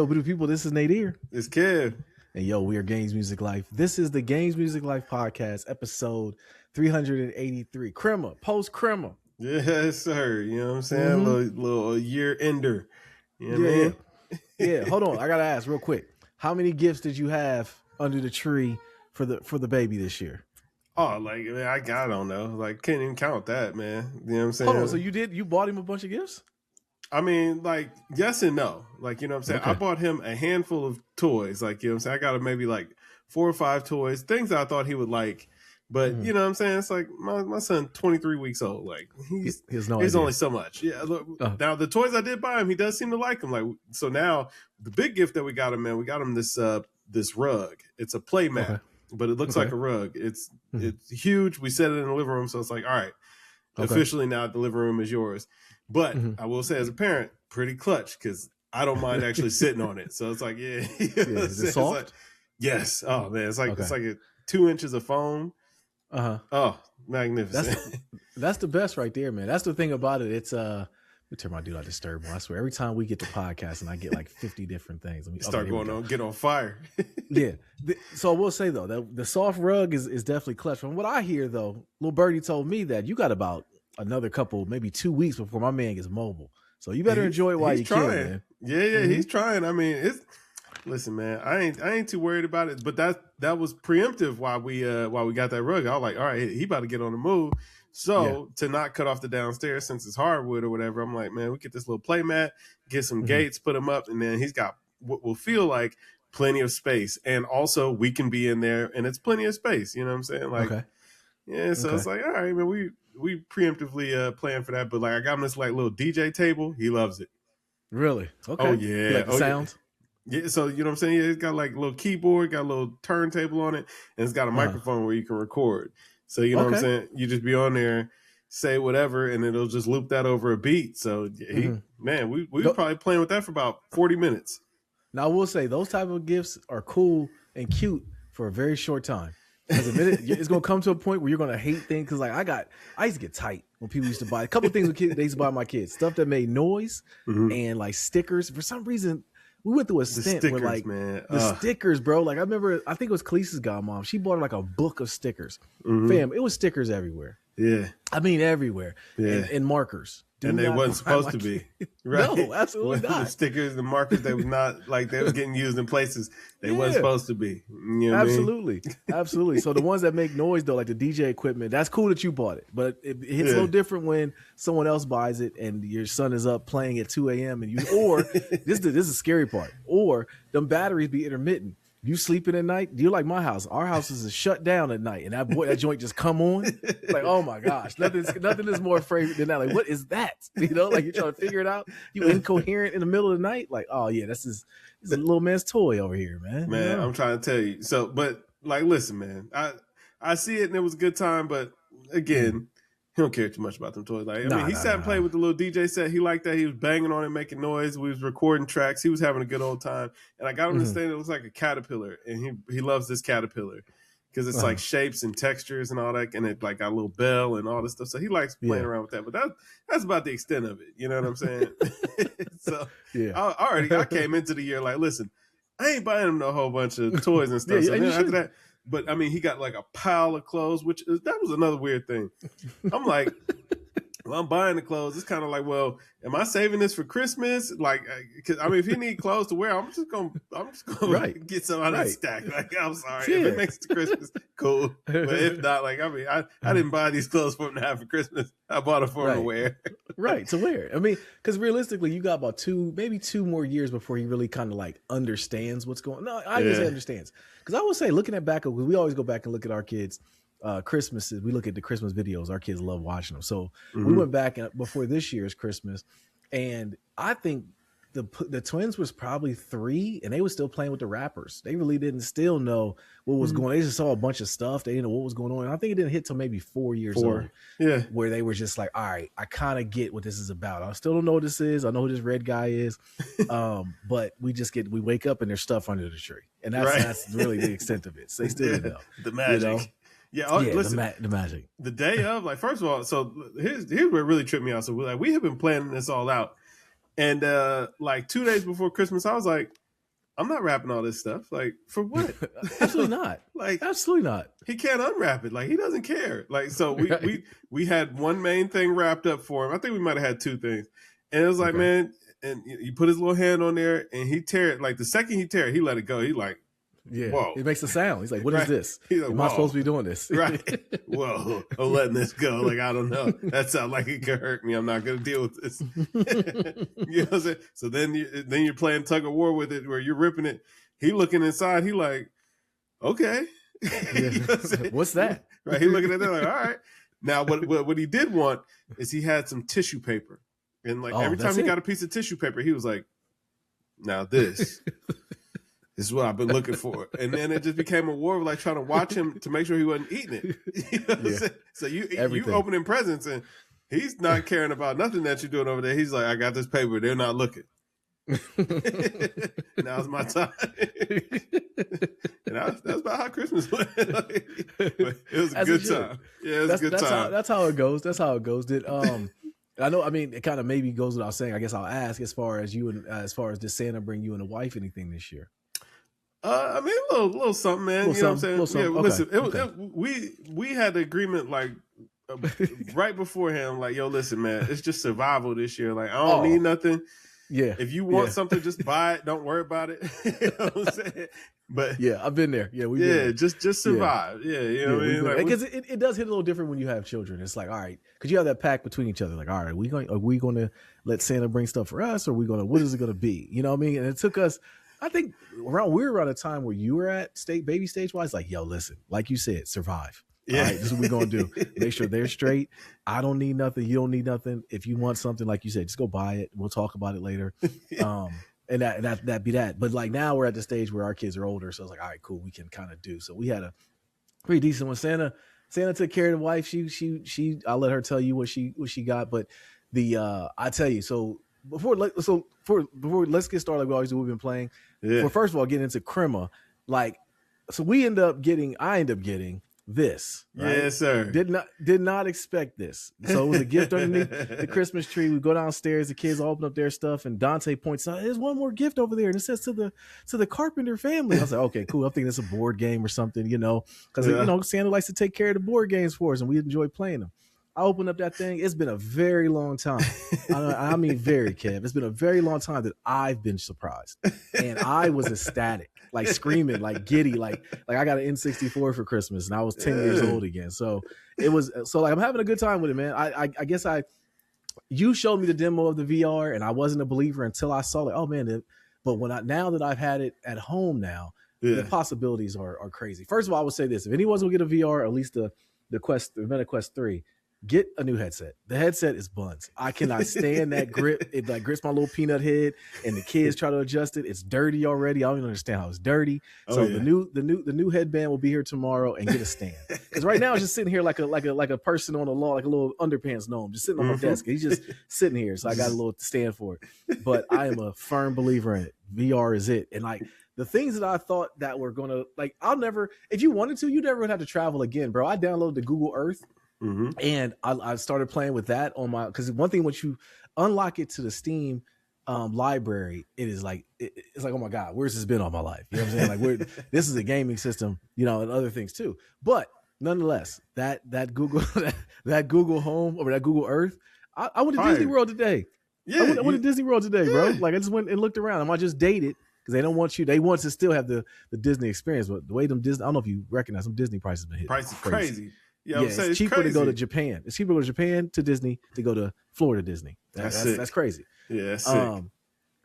Yo, beautiful people, this is Nadir. It's Kev. And yo, we are Games Music Life. This is the Games Music Life podcast, episode 383. Crema, post Crema. Yes, sir. You know what I'm saying? Little year ender. You know what I mean? Yeah. Hold on. I gotta ask real quick. How many gifts did you have under the tree for the baby this year? Oh, like man, I don't know. Like can't even count that, man. You know what I'm saying? Hold on, so you bought him a bunch of gifts? I mean, like, yes and no. Like, you know what I'm saying? Okay. I bought him a handful of toys. Like, you know what I'm saying? I got him maybe like 4 or 5 toys, things I thought he would like. But, you know what I'm saying? It's like my son, 23 weeks old. Like, he's only so much. Yeah. Look, Now, the toys I did buy him, he does seem to like them. Like, so now the big gift that we got him, man, we got him this rug. It's a play mat, but it looks like a rug. It's huge. We set it in the living room. So it's like, all right, officially now the living room is yours. But I will say, as a parent, pretty clutch because I don't mind actually sitting on it. So it's like, is it soft? Like, yes. Oh man, it's like 2 inches of foam. Oh, magnificent. That's the best right there, man. That's the thing about it. It's let me turn my do not disturb on. I swear, every time we get to podcast and I get like 50 different things. Let me get on fire. Yeah. So I will say though, that the soft rug is definitely clutch. From what I hear though, little birdie told me that you got about another couple, maybe 2 weeks before my man gets mobile. So you better enjoy it while you can, man. Yeah, he's trying. I mean, listen, man, I ain't too worried about it. But that was preemptive while we got that rug. I was like, all right, he about to get on the move. So to not cut off the downstairs since it's hardwood or whatever, I'm like, man, we get this little play mat, get some gates, put them up, and then he's got what will feel like plenty of space. And also we can be in there and it's plenty of space. You know what I'm saying? Like, so it's like, all right, man, we preemptively plan for that. But like I got him this like little DJ table. He loves it. Really? Okay. Oh yeah. You like the sound? Yeah. So you know what I'm saying? Yeah, it's got like a little keyboard, got a little turntable on it, and it's got a microphone where you can record. So you know what I'm saying? You just be on there, say whatever, and it'll just loop that over a beat. So man, we were probably playing with that for about 40 minutes. Now I will say those type of gifts are cool and cute for a very short time. Because a minute, it's gonna come to a point where you're gonna hate things. Because like I used to get tight when people used to buy a couple of things they used to buy my kids, stuff that made noise and like stickers. For some reason, we went through a stint where like the stickers, bro. Like I remember, I think it was Khaleesi's godmom. She bought like a book of stickers. Fam, it was stickers everywhere. Yeah, I mean everywhere. Yeah, and markers. And they wasn't supposed to be. Right? No, absolutely not. The stickers, the markers, they was not like they was getting used in places they wasn't supposed to be. You know absolutely. Absolutely. So the ones that make noise though, like the DJ equipment, that's cool that you bought it. But it hits a little different when someone else buys it and your son is up playing at 2 a.m. and this is the scary part. Or them batteries be intermittent. You sleeping at night? Do you like my house? Our house is shut down at night, and that joint just come on. Like, oh my gosh, nothing is more afraid than that. Like, what is that? You know, like you're trying to figure it out. You incoherent in the middle of the night. Like, oh yeah, this is a little man's toy over here, man. Man, I'm trying to tell you. So, but like, listen, man, I see it, and it was a good time. But again, he don't care too much about them toys. Like, I mean, he sat and played with the little DJ set. He liked that. He was banging on it, making noise. We was recording tracks. He was having a good old time. And I got him this thing that looks like a caterpillar. And he loves this caterpillar because it's like shapes and textures and all that. And it like got a little bell and all this stuff. So he likes playing around with that. But that's about the extent of it. You know what I'm saying? So I came into the year like, listen, I ain't buying him no whole bunch of toys and stuff. So then after that, but I mean, he got like a pile of clothes, that was another weird thing. I'm like, well, I'm buying the clothes. It's kind of like, well, am I saving this for Christmas? Like, because I mean, if you need clothes to wear, I'm just gonna get some out of the stack. Like, I'm sorry if it makes it to Christmas, cool. But if not, like, I mean, I didn't buy these clothes for him to have for Christmas. I bought them for him to wear. Right, to wear. I mean, because realistically, you got about maybe two more years before he really kind of like understands what's going on. No, I guess he understands. Because I would say, looking at back, we always go back and look at our kids' Christmases. We look at the Christmas videos. Our kids love watching them. So we went back before this year's Christmas, and I think the twins was probably 3, and they were still playing with the rappers. They really didn't still know what was going on. They just saw a bunch of stuff. They didn't know what was going on. And I think it didn't hit till maybe 4 years old. Yeah. Where they were just like, all right, I kind of get what this is about. I still don't know what this is. I know who this red guy is. But we wake up and there's stuff under the tree. And that's really the extent of it. So they still didn't know. The magic. You know? Yeah, listen, the magic. The day of, like, first of all, so here's what really tripped me out. So we have been planning this all out. And like 2 days before Christmas, I was like, I'm not wrapping all this stuff. Like, for what? Absolutely not. Like, absolutely not. He can't unwrap it. Like, he doesn't care. Like, so we had one main thing wrapped up for him. I think we might have had two things. And it was like, man, and you put his little hand on there, and he tear it. Like, the second he tear it, he let it go. He like, whoa. It makes a sound. He's like, what is this? He's like, am I supposed to be doing this? Right. Whoa, I'm letting this go. Like, I don't know. That sounds like it could hurt me. I'm not going to deal with this. You know what I'm saying? So then you're playing tug of war with it where you're ripping it. He looking inside. He like, okay. You know what's that? Right. He looking at that like, all right. Now, what he did want is he had some tissue paper. And like every time he got a piece of tissue paper, he was like, now this is what I've been looking for. And then it just became a war of like trying to watch him to make sure he wasn't eating it. You know what I'm saying? So you opening presents and he's not caring about nothing that you're doing over there. He's like, I got this paper. They're not looking. Now's my time. And that's about how Christmas went. Like, but it was a good time. Yeah, it was a good time. That's how it goes. That's how it goes. Did I know? I mean, it kind of maybe goes without saying. I guess I'll ask as far as did Santa bring you and a wife anything this year? I mean, a little something, man. You know what I'm saying? Yeah. Listen, we had the agreement like right beforehand. Like, yo, listen, man, it's just survival this year. Like, I don't need nothing. Yeah. If you want something, just buy it. Don't worry about it. You know what I'm saying? But yeah, I've been there. Yeah, just survive. Yeah, you know what I mean? Like, because it does hit a little different when you have children. It's like, all right, because you have that pact between each other. Like, all right, are we going to let Santa bring stuff for us, or what is it going to be? You know what I mean? And it took us, I think, we were around a time where you were at baby stage wise. Like, yo, listen, like you said, survive. Yeah. All right, this is what we're going to do. Make sure they're straight. I don't need nothing. You don't need nothing. If you want something, like you said, just go buy it. We'll talk about it later. And that be that. But like now we're at the stage where our kids are older. So it's like, all right, cool. We can kind of do. So we had a pretty decent one. Santa took care of the wife. She I'll let her tell you what she got. But I tell you, so before let's get started like we always do, we've been playing. Yeah. Well, first of all, getting into Crema, like, so I end up getting this. Right? Yes, sir. Did not expect this. So it was a gift underneath the Christmas tree. We go downstairs, the kids all open up their stuff, and Dante points out, there's one more gift over there, and it says to the Carpenter family. I was like, okay, cool. I'm thinking it's a board game or something, because Santa likes to take care of the board games for us, and we enjoy playing them. I opened up that thing. It's been a very long time. I mean, very, Kev. It's been a very long time that I've been surprised, and I was ecstatic, like screaming, like giddy, like I got an N64 for Christmas, and I was 10 years old again. So I'm having a good time with it, man. I guess you showed me the demo of the VR, and I wasn't a believer until I saw it. Oh man! But now that I've had it at home now, the possibilities are crazy. First of all, I would say this: if anyone's gonna get a VR, at least the Meta Quest 3. Get a new headset. The headset is buns. I cannot stand that grip. It like grips my little peanut head, and the kids try to adjust it. It's dirty already. I don't even understand how it's dirty. The new headband will be here tomorrow, and get a stand. Because right now it's just sitting here like a person on the lawn, like a little underpants gnome, just sitting on my desk. He's just sitting here, so I got a little stand for it. But I am a firm believer in it. VR is it, and like. The things that I thought that were gonna like, if you wanted to, you never would have to travel again, bro. I downloaded the Google Earth. Mm-hmm. And I started playing with that on my, because one thing, once you unlock it to the Steam library, it is like it's like, oh my God, where's this been all my life? You know what I'm saying? Like, this is a gaming system, and other things too. But nonetheless, that Google that Google Home or that Google Earth, I went to Disney World today. Yeah, I went to Disney World today, bro. Like I just went and looked around. I just dated. Because they don't want you. They want to still have the Disney experience, but the way them Disney, I don't know if you recognize them Disney prices been hit. Price is crazy. Yeah, it's cheaper crazy. to go to Japan. It's cheaper to go to Japan to Disney to go to Florida Disney. That's crazy. Yeah, that's sick.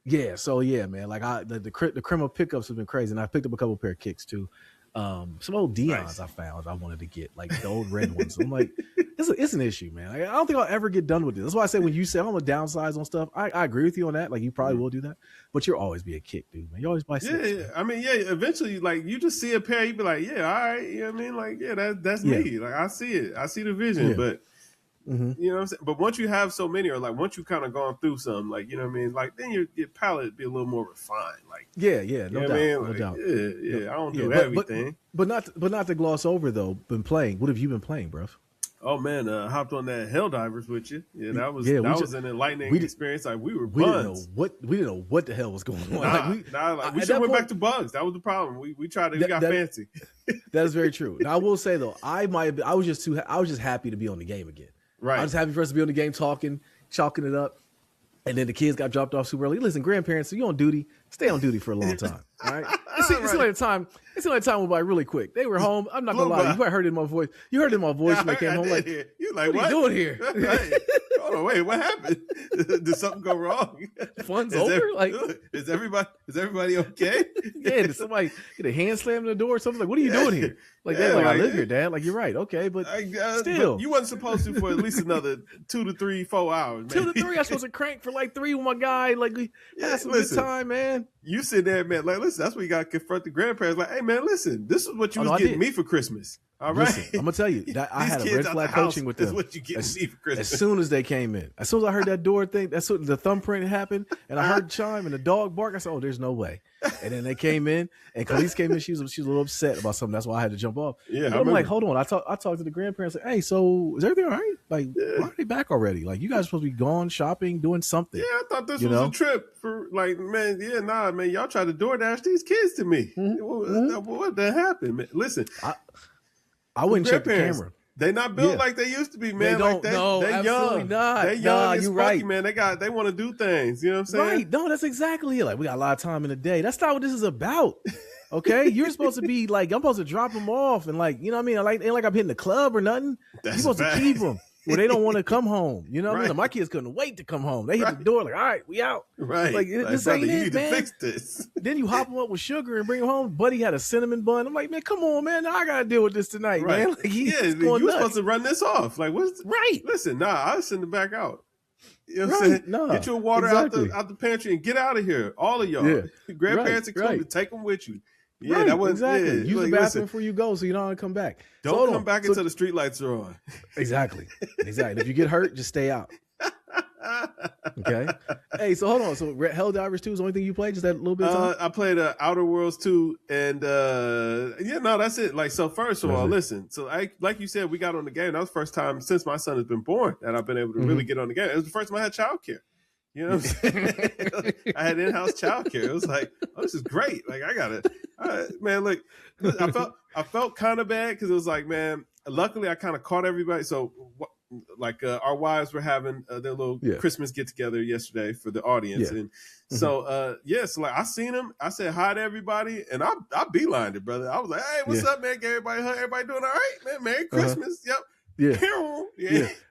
Yeah. So yeah, man. Like the Crema pickups have been crazy, and I picked up a couple pair of kicks too. Some old Deons I found I wanted to get, like the old red ones. I'm like, it's an issue, man. I don't think I'll ever get done with this. That's why I say when you say I'm gonna downsize on stuff, I agree with you on that. Like you probably will do that, but you'll always be a kick, dude, man. You always buy six. Yeah. I mean, eventually, like you just see a pair, you be like, yeah, all right. You know what I mean? Like, that's me. Like I see it. I see the vision, but. Mm-hmm. You know what I'm saying? But once you have so many, or like once you kind of gone through some, like, you know what I mean? Like then your palate be a little more refined. Like no doubt. No doubt. Yeah, I don't do everything. But not to gloss over though, been playing. What have you been playing, bro? Oh man, hopped on that Helldivers with you. Yeah, that was an enlightening experience. Like we didn't know what the hell was going on. We should have went back to bugs. That was the problem. We tried to. We got fancy. That is very true. Now I will say though, I was just happy to be on the game again. Right. I was happy for us to be on the game, chalking it up. And then the kids got dropped off super early. Listen, grandparents, so you on duty, stay on duty for a long time. All right. It's the only time went by really quick. They were home. I'm not gonna lie. You probably heard it in my voice. You heard it in my voice when they came home. Like, you like, what are you doing here? Right. Hold on, wait, what happened? Did something go wrong? Fun's over? Is everybody okay? Yeah, did somebody get a hand slam in the door or something? Like, what are you doing here? Like, they're like, I live here, Dad. Like, you're right. Okay, but still. But you wasn't supposed to for at least another 2 to 3, 4 hours. 2 to 3. I was supposed to crank for like 3 with my guy. Like, we had some good time, man. You sit there, man. Like, listen, that's where you got to confront the grandparents. Like, hey, man, listen, this is what you was getting me for Christmas. All right. Listen, I'm gonna tell you that I had a red flag coaching with them. What you get me for Christmas. As soon as they came in, as soon as I heard that door thing, that's what the thumbprint happened, and I heard chime and the dog bark. I said, "Oh, there's no way." And then they came in, and Khalees came in. She was a little upset about something. That's why I had to jump off. Yeah, I'm like, hold on. I talked to the grandparents. Like, hey, so is everything all right? Like, why are they back already? Like, you guys are supposed to be gone shopping, doing something. Yeah, I thought this was a trip for like, man. Yeah, nah, man. Y'all tried to DoorDash these kids to me. What that happened, man? Listen. I wouldn't check the camera. They not built like they used to be, man. They don't. They're young. Not. They young and spunky, man. They want to do things. You know what I'm saying? Right. No, that's exactly it. Like, we got a lot of time in the day. That's not what this is about. Okay, you're supposed to be like, I'm supposed to drop them off and like, you know what I mean? Like, ain't like I'm hitting the club or nothing. You're supposed to keep them where they don't want to come home. You know what I mean? My kids couldn't wait to come home. They hit the door like, all right, we out. Right. Like, this ain't it, man. To fix this. Then you hop them up with sugar and bring them home. Buddy had a cinnamon bun. I'm like, man, come on, man. Now I got to deal with this tonight, man. Like, you were supposed to run this off. Like, what's right? Listen, I'll send it back out. You know what I'm saying? No, get your water out the pantry and get out of here. All of y'all. Yeah. Grandparents included, take them with you. Yeah, right, that was exactly. Yeah, use the bathroom before you go, so you don't want to come back. Don't come back until the street lights are on. Exactly. If you get hurt, just stay out. Okay. Hey, so hold on. So Helldivers 2 is the only thing you played? Just that little bit of time? I played Outer Worlds 2, and that's it. Like, so first of all, listen. So like you said, we got on the game. That was the first time since my son has been born that I've been able to really get on the game. It was the first time I had childcare. You know what I'm saying? I had in-house childcare. It was like, oh, this is great. Like, I got it. Man, look, I felt kind of bad because it was like, man, luckily I kind of caught everybody. So, our wives were having their little Christmas get-together yesterday for the audience. Yeah. And so, so like, I seen them. I said hi to everybody, and I beelined it, brother. I was like, hey, what's up, man? Everybody doing all right, man? Merry Christmas. Yep. Yeah.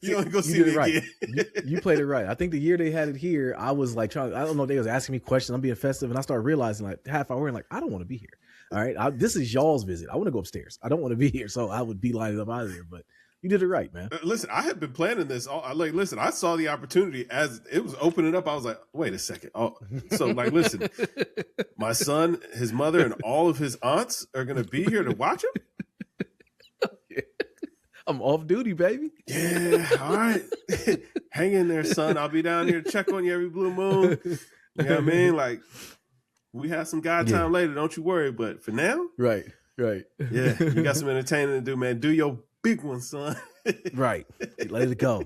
You only go see it right. again. You played it right. I think the year they had it here, I was like I don't know, they was asking me questions. I'm being festive, and I started realizing like half hour and like, I don't want to be here. All right. This is y'all's visit. I want to go upstairs. I don't want to be here. So I would be lining up out of there. But you did it right, man. Listen, I had been planning this. I saw the opportunity as it was opening up. I was like, wait a second. Oh, so like, listen, my son, his mother, and all of his aunts are going to be here to watch him. I'm off duty, baby. Yeah, all right. Hang in there, son. I'll be down here to check on you every blue moon. You know what I mean? Like, we have some guy time later. Don't you worry. But for now, right. Yeah, you got some entertaining to do, man. Do your big one, son. Right. Let it go.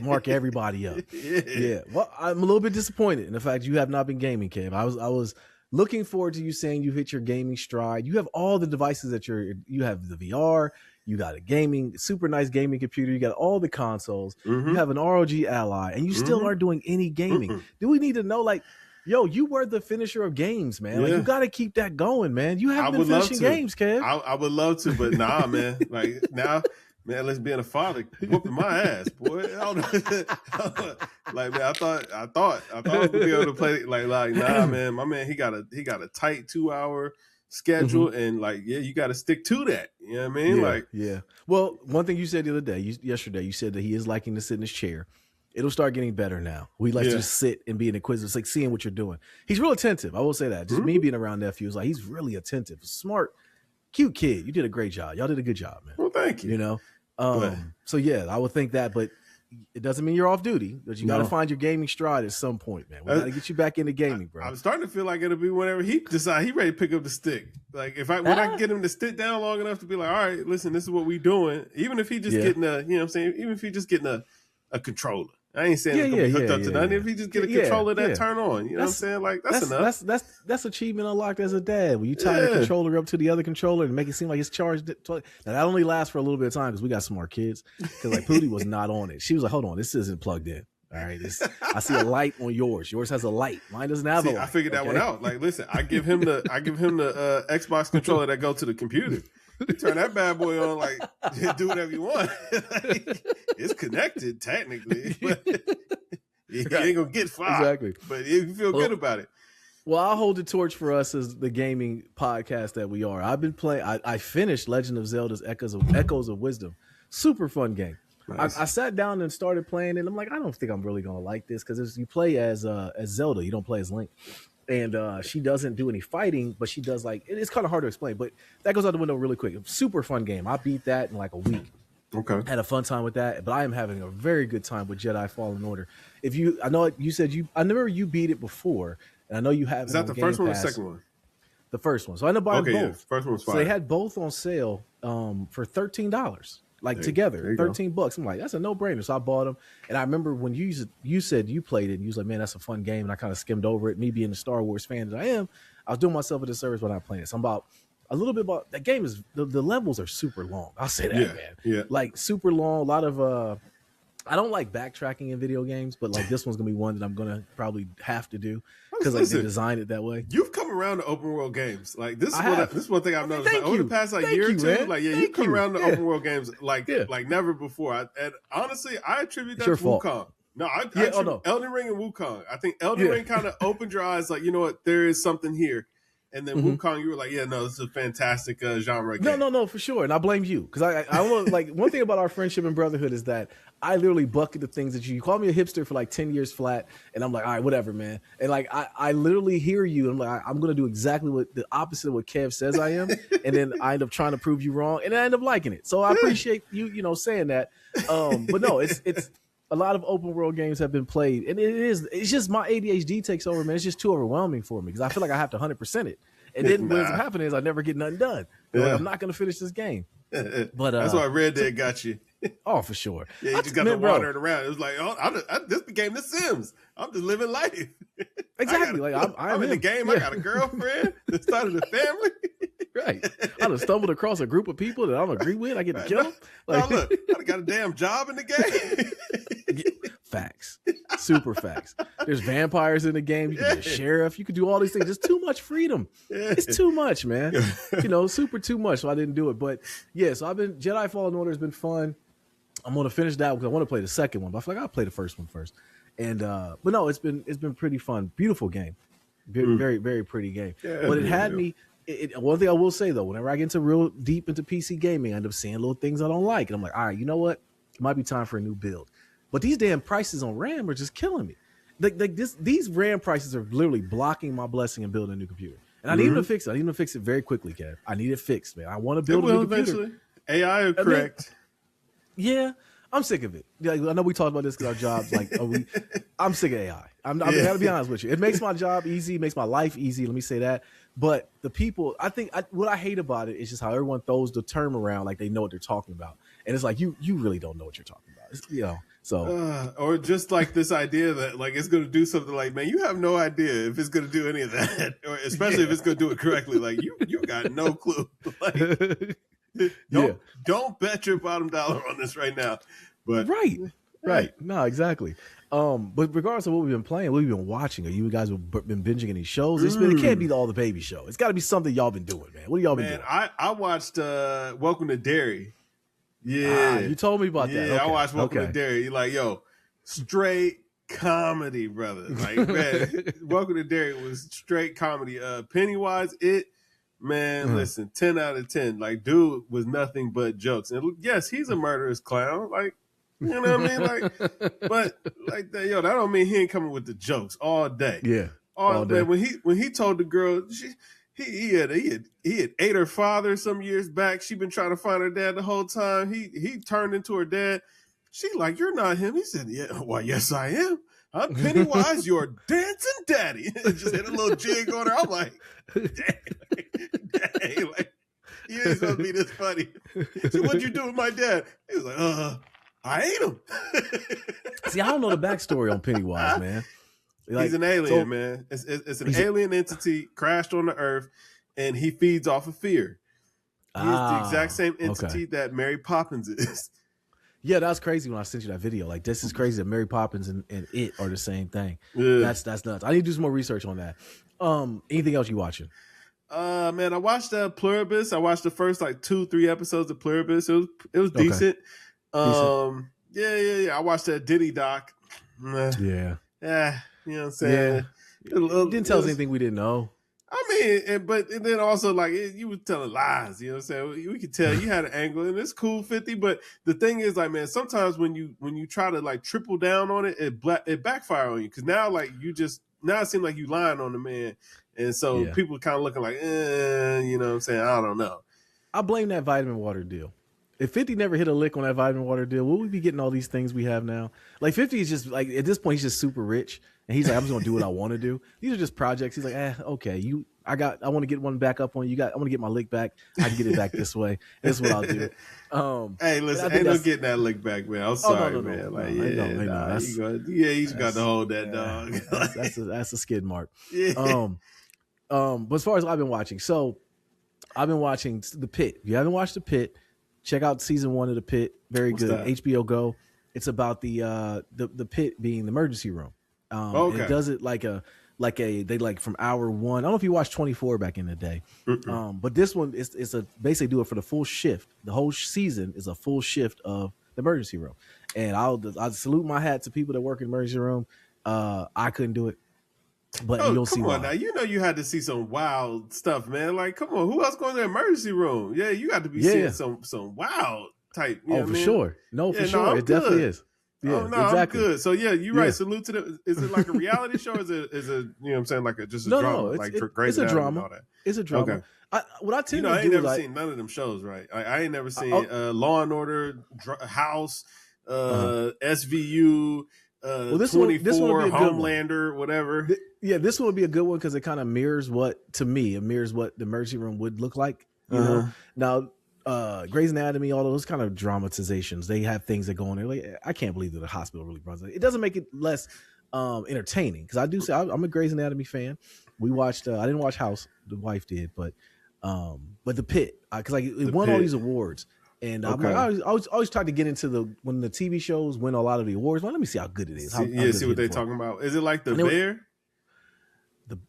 Mark everybody up. Yeah. Well, I'm a little bit disappointed in the fact you have not been gaming, Kev. I was looking forward to you saying you hit your gaming stride. You have all the devices that you have the VR. You got a super nice gaming computer. You got all the consoles. Mm-hmm. You have an ROG Ally, and you still aren't doing any gaming. Mm-hmm. Do we need to know, like, yo, you were the finisher of games, man. Like, you got to keep that going, man. You haven't been finishing games, Kev. I would love to, but nah, man. Like, now, man, let's being a father whooping my ass, boy. Like, man, I thought I would be able to play. Like, nah, man. My man, he got a tight 2-hour schedule, and like, you got to stick to that. You know what I mean? Yeah. Well, one thing you said the other day, yesterday, you said that he is liking to sit in his chair. It'll start getting better now. We like to just sit and be an inquisitive. It's like seeing what you're doing. He's real attentive. I will say that. Just me being around nephews, like, he's really attentive, smart, cute kid. You did a great job. Y'all did a good job, man. Well, thank you. You know. So yeah, I would think that, but it doesn't mean you're off duty, but you got to find your gaming stride at some point, man. We got to get you back into gaming, bro. I'm starting to feel like it'll be whenever he decide he ready to pick up the stick. Like when I get him to sit down long enough to be like, all right, listen, this is what we doing. Even if he just getting a, you know what I'm saying? Even if he just getting a controller. I ain't saying it's gonna be hooked up to nothing. If he just get a controller that turn on, you know what I'm saying? Like that's enough. That's achievement unlocked as a dad. When you tie the controller up to the other controller and make it seem like it's charged. Now that only lasts for a little bit of time because we got smart kids. Because like Pootie was not on it. She was like, "Hold on, this isn't plugged in." All right, I see a light on yours. Yours has a light. Mine doesn't have a light. I figured that one out. Like, listen, I give him the Xbox controller that go to the computer. You turn that bad boy on, like, do whatever you want. Like, it's connected technically, but you ain't gonna get far. Exactly. But you feel good about it. Well, I'll hold the torch for us as the gaming podcast that we are. I've been playing. I finished Legend of Zelda's Echoes of Wisdom. Super fun game. Nice. I sat down and started playing it. I'm like, I don't think I'm really gonna like this because you play as Zelda. You don't play as Link. And she doesn't do any fighting, but she does it's kind of hard to explain, but that goes out the window really quick. Super fun game. I beat that in like a week. Okay. Had a fun time with that, but I am having a very good time with Jedi Fallen Order. I know you said I remember you beat it before, and I know you have. Is that the first one or the second one? The first one. So I ended up buying both. Yeah. First one was fine. So they had both on sale for $13. Together, $13. I'm like, that's a no-brainer. So I bought them. And I remember when you said you played it, and you was like, man, that's a fun game. And I kind of skimmed over it. Me being the Star Wars fan that I am, I was doing myself a disservice when I playing it. So I'm a little bit about that game is the levels are super long. I'll say that, man. Yeah. Like super long. A lot of I don't like backtracking in video games, but like this one's gonna be one that I'm gonna probably have to do because they designed it that way. You've come around to open world games. Like this is one thing I've noticed. Like, over the past year or two, man. like you've come around to open world games like never before. And honestly, I attribute that to Wukong. No, Elden Ring and Wukong. I think Elden Ring kind of opened your eyes, like, you know what, there is something here. And then Wukong, you were like, yeah, no, this is a fantastic genre game. No, for sure. And I blame you. Because I want like one thing about our friendship and brotherhood is that I literally bucket the things that you call me a hipster for like 10 years flat. And I'm like, all right, whatever, man. And like, I literally hear you. And I'm like, I'm going to do exactly what the opposite of what Kev says I am. And then I end up trying to prove you wrong. And I end up liking it. So I appreciate you saying that. But no, it's a lot of open world games have been played, and it's just my ADHD takes over, man. It's just too overwhelming for me because I feel like I have to 100% it. And then what ends up happening is I never get nothing done. Like, I'm not going to finish this game. But that's why Red Dead got you. Oh, for sure. Yeah, you just got to wander it around. It was like, this became The Sims. I'm just living life. Exactly. I'm in the game. I got a girlfriend that started a family. Right. I just stumbled across a group of people that I don't agree with. I get to kill them. Like, look, I got a damn job in the game. Facts. Super facts. There's vampires in the game. You can be a sheriff. You can do all these things. There's too much freedom. It's too much, man. Super too much. So I didn't do it. But yeah, so Jedi Fallen Order has been fun. I'm going to finish that because I want to play the second one, but I feel like I'll play the first one first. And but no, it's been pretty fun. Beautiful game. Very, very pretty game. Yeah, but it had me. One thing I will say though, whenever I get into real deep into PC gaming, I end up seeing little things I don't like, and I'm like, all right, you know what? It might be time for a new build. But these damn prices on RAM are just killing me. These RAM prices are literally blocking my blessing in building a new computer. And I need them to fix it. I need them to fix it very quickly, Kev. I need it fixed, man. I want to build a new computer. Eventually. AI will correct. Yeah, I'm sick of it. I know we talked about this because our jobs, I'm sick of AI. I gotta be honest with you. It makes my job easy, makes my life easy. Let me say that. But the people, what I hate about it is just how everyone throws the term around like they know what they're talking about, and it's like you really don't know what you're talking about. So or just like this idea that like it's going to do something like, man, you have no idea if it's going to do any of that, or especially if it's going to do it correctly. Like you got no clue. Like, don't bet your bottom dollar on this right now. But right. No, exactly. But regardless of what we've been playing, what we've been watching, or you guys have been binging any shows? It can't be all the baby show. It's got to be something y'all been doing, man. What have y'all been doing? I watched Welcome to Derry. Yeah, you told me about that. Yeah, okay. I watched Welcome to Derry. You're like, yo, straight comedy, brother. Like, man, Welcome to Derry was straight comedy. Pennywise, listen, 10 out of 10. Like, dude was nothing but jokes. And yes, he's a murderous clown. Like, you know what I mean? Like, but like that, that don't mean he ain't coming with the jokes all day. Yeah, all day. When he told the girl, he had ate her father some years back. She been trying to find her dad the whole time. He turned into her dad. She like, you're not him. He said, yeah, why, yes, I am. I'm Pennywise, your dancing daddy. And just hit a little jig on her. I'm like, dang, like, you ain't supposed to be this funny. So what'd you do with my dad? He was like, I ate him. See, I don't know the backstory on Pennywise, man. Like, he's an alien, man. It's an alien entity crashed on the earth, and he feeds off of fear. He is the exact same entity that Mary Poppins is. Yeah, that's crazy when I sent you that video. Like, this is crazy that Mary Poppins and It are the same thing. Yeah. That's nuts. I need to do some more research on that. Anything else you watching? Man, I watched Pluribus. I watched the first like 2-3 episodes of Pluribus. It was decent. Yeah. I watched that Diddy doc. Yeah. You know what I'm saying? Yeah. It didn't tell us anything we didn't know. I mean, but then also like you were telling lies, you know what I'm saying? We could tell you had an angle, and it's cool, 50. But the thing is, like, man, sometimes when you try to like triple down on it, it backfire on you, because now like now it seems like you lying on the man, and so people kind of looking like, you know what I'm saying? I don't know. I blame that vitamin water deal. If 50 never hit a lick on that vitamin water deal, will we be getting all these things we have now? Like 50 is just like, at this point, he's just super rich. And he's like, I'm just going to do what I want to do. These are just projects. He's like, okay, I want to get one back up on you. I want to get my lick back. I can get it back this way. This is what I'll do. Hey, listen, ain't no getting that lick back, man. I'm sorry, man. Like, you just got to hold that dog. That's a skid mark. Yeah. But as far as I've been watching, so I've been watching The Pit. If you haven't watched The Pit, check out season 1 of The Pit. Very good. That? HBO Go. It's about the pit being the emergency room. It does it like from hour 1. I don't know if you watched 24 back in the day. But this one is basically do it for the full shift. The whole season is a full shift of the emergency room. And I'll salute my hat to people that work in the emergency room. I couldn't do it. But you'll see why. Now, you know you had to see some wild stuff, man. Like, come on, who else going to the emergency room? Yeah, you got to be seeing some wild type. You know for sure. No, for sure. It definitely is. Yeah, exactly. I'm good. So yeah, you're right. Salute to them. Is it like a reality show? Or is it you know what I'm saying, like a drama? No, it's a drama. It's a drama. Okay. I tend to I ain't never seen none of them shows, right? I ain't never seen Law and Order, House, SVU, 24, Homelander, whatever. This one would be a good one because it kind of mirrors what the emergency room would look like. You know, now Grey's Anatomy, all those kind of dramatizations, they have things that go on there. Like, I can't believe that a hospital really runs it. It doesn't make it less entertaining, because I do say I'm a Grey's Anatomy fan. We watched. I didn't watch House. The wife did, but The Pit, because it won all these awards. And I'm like, I always try to get into when the TV shows win a lot of the awards. Well, let me see how good it is. See what they're talking about. Is it like The Bear?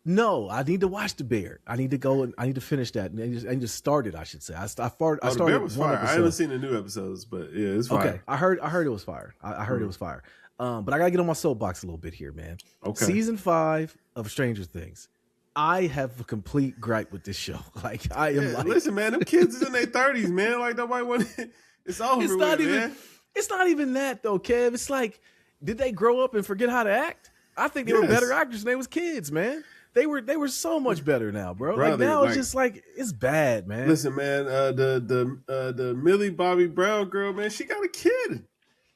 No, I need to watch The Bear. I need to go and I need to finish that. I just started, I should say. I started. The Bear was fire. I haven't seen the new episodes, but yeah, it's fire. Okay, I heard it was fire. I heard it was fire. But I gotta get on my soapbox a little bit here, man. Okay. Season 5 of Stranger Things. I have a complete gripe with this show. Like, I am listen, man, them kids is in their 30s, man. Like, nobody want it's over man. It's not even that though, Kev. It's like, did they grow up and forget how to act? I think they were better actors than they was kids, man. They were so much better now, bro. Like, now it's just like, it's bad, man. Listen, man, the Millie Bobby Brown girl, man, she got a kid.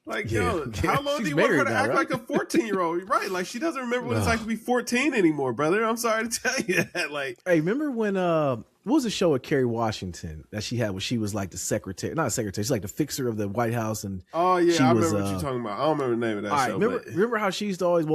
Like, how long do you want her to act like a 14-year-old? Right. Like, she doesn't remember what it's like to be 14 anymore, brother. I'm sorry to tell you that. Like, hey, remember when what was the show with Kerry Washington that she had where she was like the secretary, not a secretary, she's like the fixer of the White House, and I remember what you're talking about. I don't remember the name of that show. Remember how she used to always,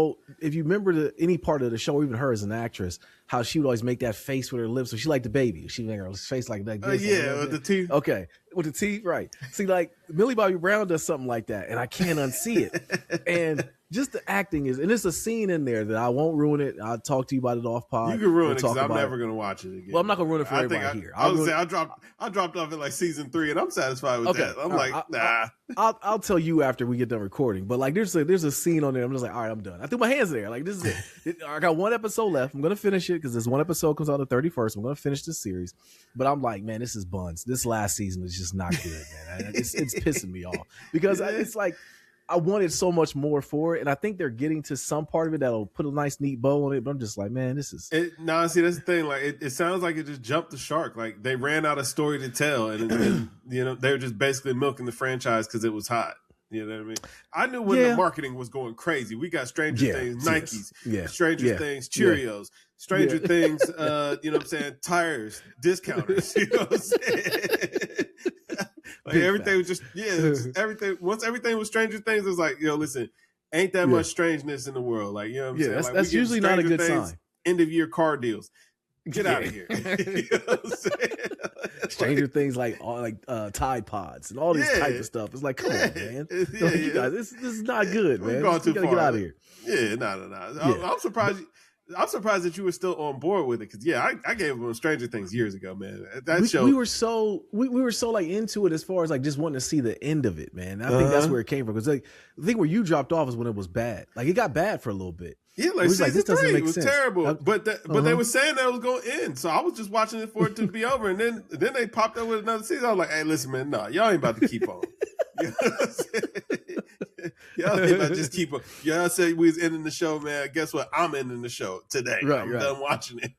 if you remember any part of the show, even her as an actress, how she would always make that face with her lips. So she liked the baby. She made her face like that. With the teeth. Okay. With the teeth, right. See, like, Millie Bobby Brown does something like that, and I can't unsee it. And just the acting and there's a scene in there that I won't ruin it. I'll talk to you about it off pod. You can ruin it because I'm never going to watch it again. Well, I'm not going to ruin it for everybody here. I dropped off at like season 3, and I'm satisfied with that. I'm nah. I'll tell you after we get done recording. But like, there's a scene on there. I'm just like, all right, I'm done. I threw my hands in there. Like, this is it. I got one episode left. I'm going to finish it because this one episode comes out the 31st. I'm going to finish this series. But I'm like, man, this is buns. This last season is just not good, man. It's pissing me off because it's like, I wanted so much more for it, and I think they're getting to some part of it that'll put a nice, neat bow on it. But I'm just like, man, this is. See, that's the thing. Like, it sounds like it just jumped the shark. Like, they ran out of story to tell, and they were just basically milking the franchise because it was hot. You know what I mean? I knew when the marketing was going crazy. We got Stranger Things, Nikes, Stranger Things, Cheerios, Stranger Things, you know what I'm saying, tires, discounters, you know what I'm saying? Like everything was just, everything. Once everything was Stranger Things, it was like, listen, ain't that much strangeness in the world. Like, you know what I'm saying? Like, that's usually not a good sign. End of year car deals. Get out of here. You know what I'm saying? Stranger Things like Tide Pods and all this type of stuff. It's like, come on, man. You guys, this is not good, man. You gotta get out of here. Yeah, no. I'm surprised. I'm surprised that you were still on board with it because I gave him Stranger Things years ago, man. That show we were so like into it as far as like just wanting to see the end of it, man. I think that's where it came from because like the thing where you dropped off is when it was bad. Like it got bad for a little bit. Yeah, like season 3 it was terrible, but they were saying that it was going to end, so I was just watching it for it to be over, and then they popped up with another season. I was like, hey, listen, man, no, y'all ain't about to keep on. You know what I'm saying? Y'all ain't about to just keep on. Y'all said we was ending the show, man. Guess what? I'm ending the show today. I'm done watching it.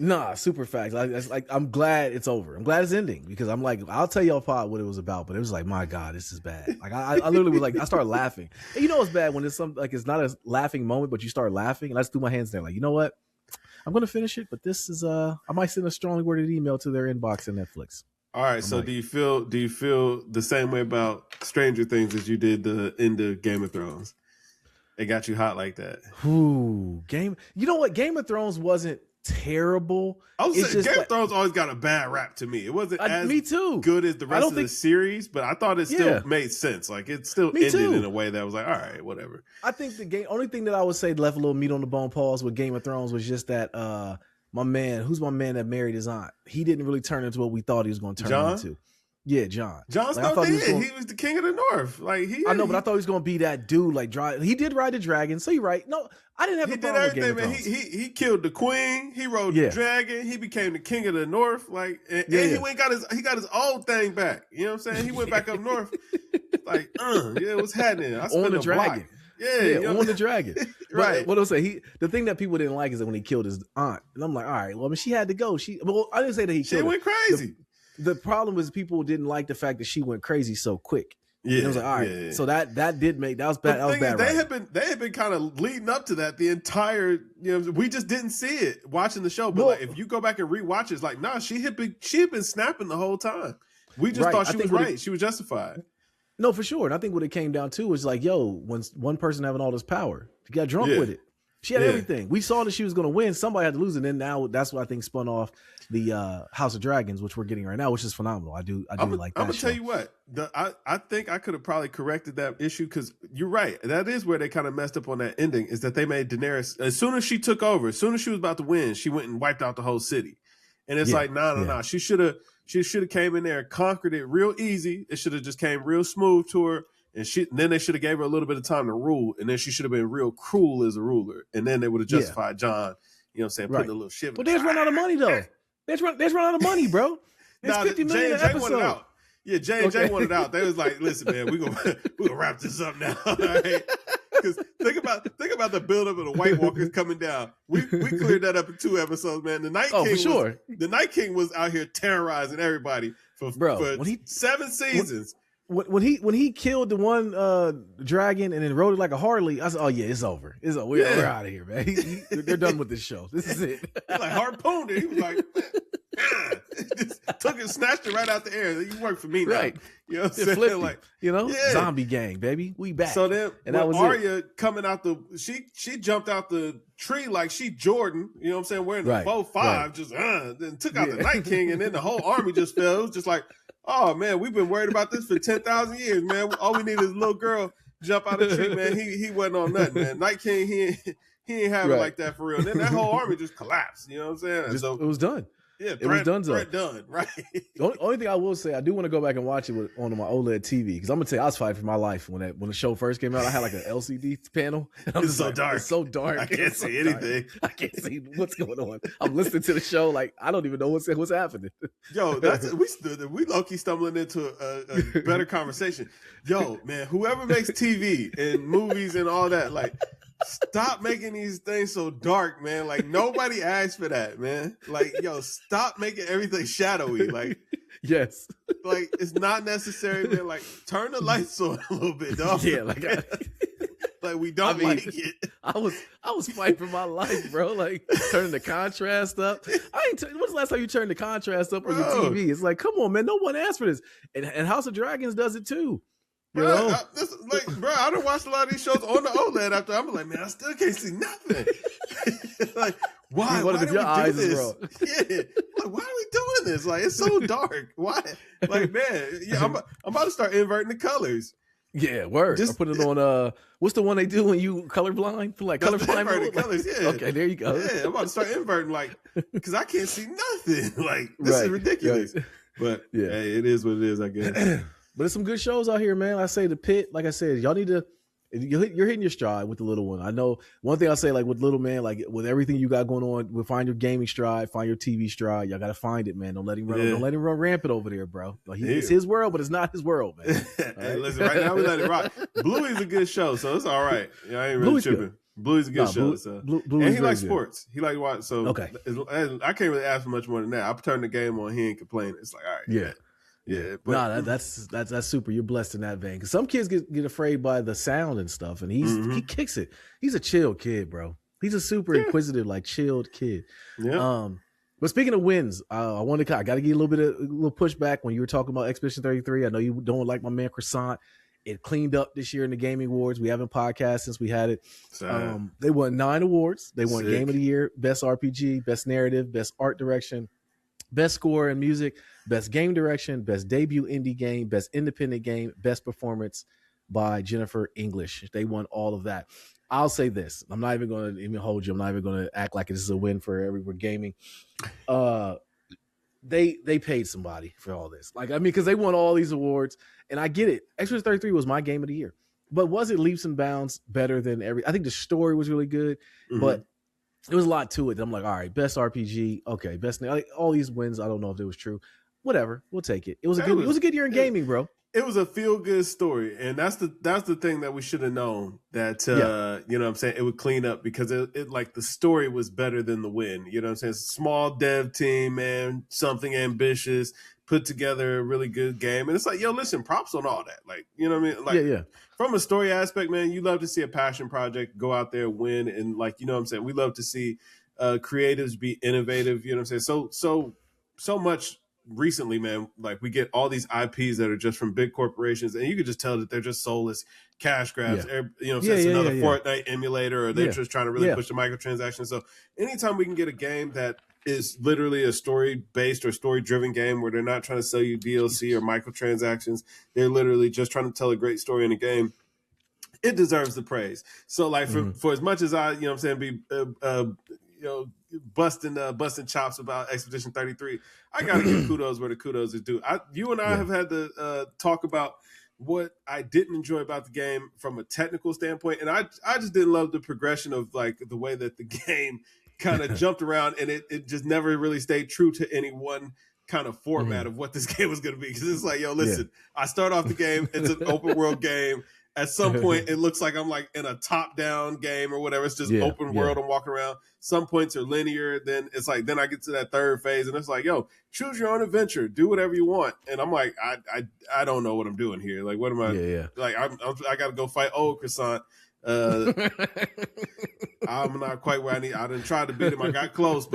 Nah, super facts. I'm glad it's over. I'm glad it's ending because I'm like, I'll tell y'all what it was about, but it was like, my God, this is bad. Like I literally was like, I started laughing. And you know it's bad when it's something like it's not a laughing moment, but you start laughing, and I just threw my hands there, like, you know what? I'm gonna finish it, but this is I might send a strongly worded email to their inbox in Netflix. All right, so do you feel the same way about Stranger Things as you did the end of Game of Thrones? It got you hot like that. Ooh, you know what? Game of Thrones wasn't terrible. I was saying, Game of Thrones always got a bad rap to me. It wasn't as good as the rest of the series, but I thought it still made sense. Like it still ended in a way that was like, all right, whatever. I think the only thing that I would say left a little meat on the bone pause with Game of Thrones was just that my man that married his aunt, he didn't really turn into what we thought he was going to turn into. Yeah, John. John Snow did. He was the king of the North. Like I know, but I thought he was going to be that dude. Like he did ride the dragon. So you're right. No, I didn't have a problem with Game of Thrones. He killed the queen. He rode the dragon. He became the king of the North. Like and he got his old thing back. You know what I'm saying? He went back up north. Like what's happening? I on the dragon. On the dragon. Right. What I'll say, the thing that people didn't like is that when he killed his aunt, and I'm like, all right, well, I mean, she had to go. I didn't say that she went crazy. The problem was people didn't like the fact that she went crazy so quick. Yeah, and it was like, all right. So that was bad. That was bad. They had been kind of leading up to that the entire. We just didn't see it watching the show. But like, if you go back and rewatch it, it's like, nah, she had been snapping the whole time. We just thought she was right. She was justified. No, for sure. And I think what it came down to was like, when one person having all this power, she got drunk with it. She had everything. We saw that she was going to win. Somebody had to lose, and then now that's what I think spun off the House of Dragons, which we're getting right now, which is phenomenal. I do like that. I'm gonna tell you what. I think I could have probably corrected that issue because you're right. That is where they kind of messed up on that ending. Is that they made Daenerys as soon as she took over, as soon as she was about to win, she went and wiped out the whole city. And it's like, no. She should have came in there and conquered it real easy. It should have just came real smooth to her. And then they should have gave her a little bit of time to rule, and then she should have been real cruel as a ruler, and then they would have justified John. You know what I'm saying? Putting a little shit. But they just run out of money though. They just run out of money, bro. It's $50 million an episode. Wanted out. Yeah, J wanted out. They was like, "Listen, man, we gonna wrap this up now." All right? Because think about the buildup of the White Walkers coming down. We cleared that up in 2 episodes, man. The Night King the Night King was out here terrorizing everybody for 7 seasons. When he killed the one dragon and then rode it like a Harley, I said, "Oh yeah, it's over. It's over. We're out of here, man. They're done with this show. This is it." He like harpooned it. He was like, just took it, snatched it right out the air. You work for me now. Right. You know what I'm saying? Like, zombie gang, baby. We back. So then, and that was Arya coming out she jumped out the tree like she Jordan. You know what I'm saying? Wearing the 4-5, just then took out the Night King, and then the whole army just fell. It was just like, oh man, we've been worried about this for 10,000 years, man. All we need is a little girl jump out of the tree, man. He wasn't on nothing, man. Night King, he ain't have it like that for real. And then that whole army just collapsed. You know what I'm saying? So it was done. Yeah, it was done. Right. The only thing I will say, I do want to go back and watch it on my OLED TV because I'm gonna tell you, I was fighting for my life when the show first came out. I had like an LCD panel. And I'm it's so dark. It's so dark. I can't see anything. I can't see what's going on. I'm listening to the show like I don't even know what's happening. Yo, we low-key stumbling into a better conversation. Yo, man, whoever makes TV and movies and all that, like, stop making these things so dark, man. Like, nobody asked for that, man. Like, yo, stop making everything shadowy. Like, Yes. Like, it's not necessary, man. Like, turn the lights on a little bit, dog. Yeah, like like we don't like it. I was fighting for my life, bro. Like turning the contrast up. When's the last time you turned the contrast up on your TV? It's like, come on, man. No one asked for this. And House of Dragons does it too. You know? I done watched a lot of these shows on the OLED after. I'm like, man, I still can't see nothing. Like, why? Why do we do this? Yeah. Like, why are we doing this? Like, it's so dark. Why? Like, man, yeah, I'm about to start inverting the colors. Yeah, word. Or put it on what's the one they do when you colorblind? Like colorblind colors, yeah. Okay, there you go. Yeah, I'm about to start inverting, like, because I can't see nothing. Like, this is ridiculous. Right. But yeah, hey, it is what it is, I guess. But there's some good shows out here, man. I say The Pit, like I said, y'all need to. You're hitting your stride with the little one. I know one thing I say, like with little man, like with everything you got going on, we'll find your gaming stride, find your TV stride. Y'all got to find it, man. Don't let him run. Don't let him run rampant over there, bro. Like, it's his world, but it's not his world, man. Hey, listen, right now we let it rock. Bluey's a good show, so it's all right. Yeah, I ain't really tripping. Bluey's a good show. And he likes sports. He likes watch. So okay, I can't really ask for much more than that. I turn the game on. He ain't complaining. It's like, all right, yeah. Yeah, but that's super. You're blessed in that vein. Because some kids get afraid by the sound and stuff, and he kicks it. He's a chill kid, bro. He's a super inquisitive, like chilled kid. Yeah. But speaking of wins, I got to give you a little pushback when you were talking about Expedition 33. I know you don't like my man Croissant. It cleaned up this year in the gaming awards. We haven't podcasted since we had it. They won 9 awards. They won Game of the Year, Best RPG, Best Narrative, Best Art Direction, Best Score and Music, Best Game Direction, Best Debut Indie Game, Best Independent Game, Best Performance by Jennifer English. They won all of that. I'll say this. I'm not even going to even hold you. I'm not even going to act like this is a win for Everywhere Gaming. They paid somebody for all this. Like, I mean, because they won all these awards, and I get it. Expedition 33 was my game of the year. But was it leaps and bounds better than I think the story was really good, but there was a lot to it. I'm like, all right, best RPG, okay, best, like, all these wins. I don't know if it was true. Whatever, we'll take it. It was a good year in gaming, bro. It was a feel good story, and that's the thing that we should have known, that you know what I'm saying, it would clean up, because it like the story was better than the win. You know what I'm saying? Small dev team, man, something ambitious, put together a really good game, and it's like, yo, listen, props on all that. Like, you know what I mean? Like, from a story aspect, man, you love to see a passion project go out there, win, and, like, you know what I'm saying, we love to see creatives be innovative. You know what I'm saying? So much. Recently, man, like, we get all these IPs that are just from big corporations, and you could just tell that they're just soulless cash grabs. You know, it's another Fortnite emulator, or they're just trying to really push the microtransactions. So anytime we can get a game that is literally a story-based or story-driven game, where they're not trying to sell you DLC or microtransactions, they're literally just trying to tell a great story in a game, it deserves the praise. So, like, for as much as I, you know what I'm saying, be you know, busting chops about Expedition 33, I gotta give kudos where the kudos is due. You and I have had to talk about what I didn't enjoy about the game from a technical standpoint, and I just didn't love the progression of, like, the way that the game kind of jumped around, and it just never really stayed true to any one kind of format of what this game was going to be. Because it's like, yo, listen, I start off the game, it's an open world game. At some point, it looks like I'm, like, in a top-down game or whatever. It's just open world. I'm walking around. Some points are linear. Then it's like, then I get to that third phase, and it's like, yo, choose your own adventure. Do whatever you want. And I'm like, I don't know what I'm doing here. Like, what am I? Like, I got to go fight old Croissant. I'm not quite where I need. I done tried to beat him. I got close,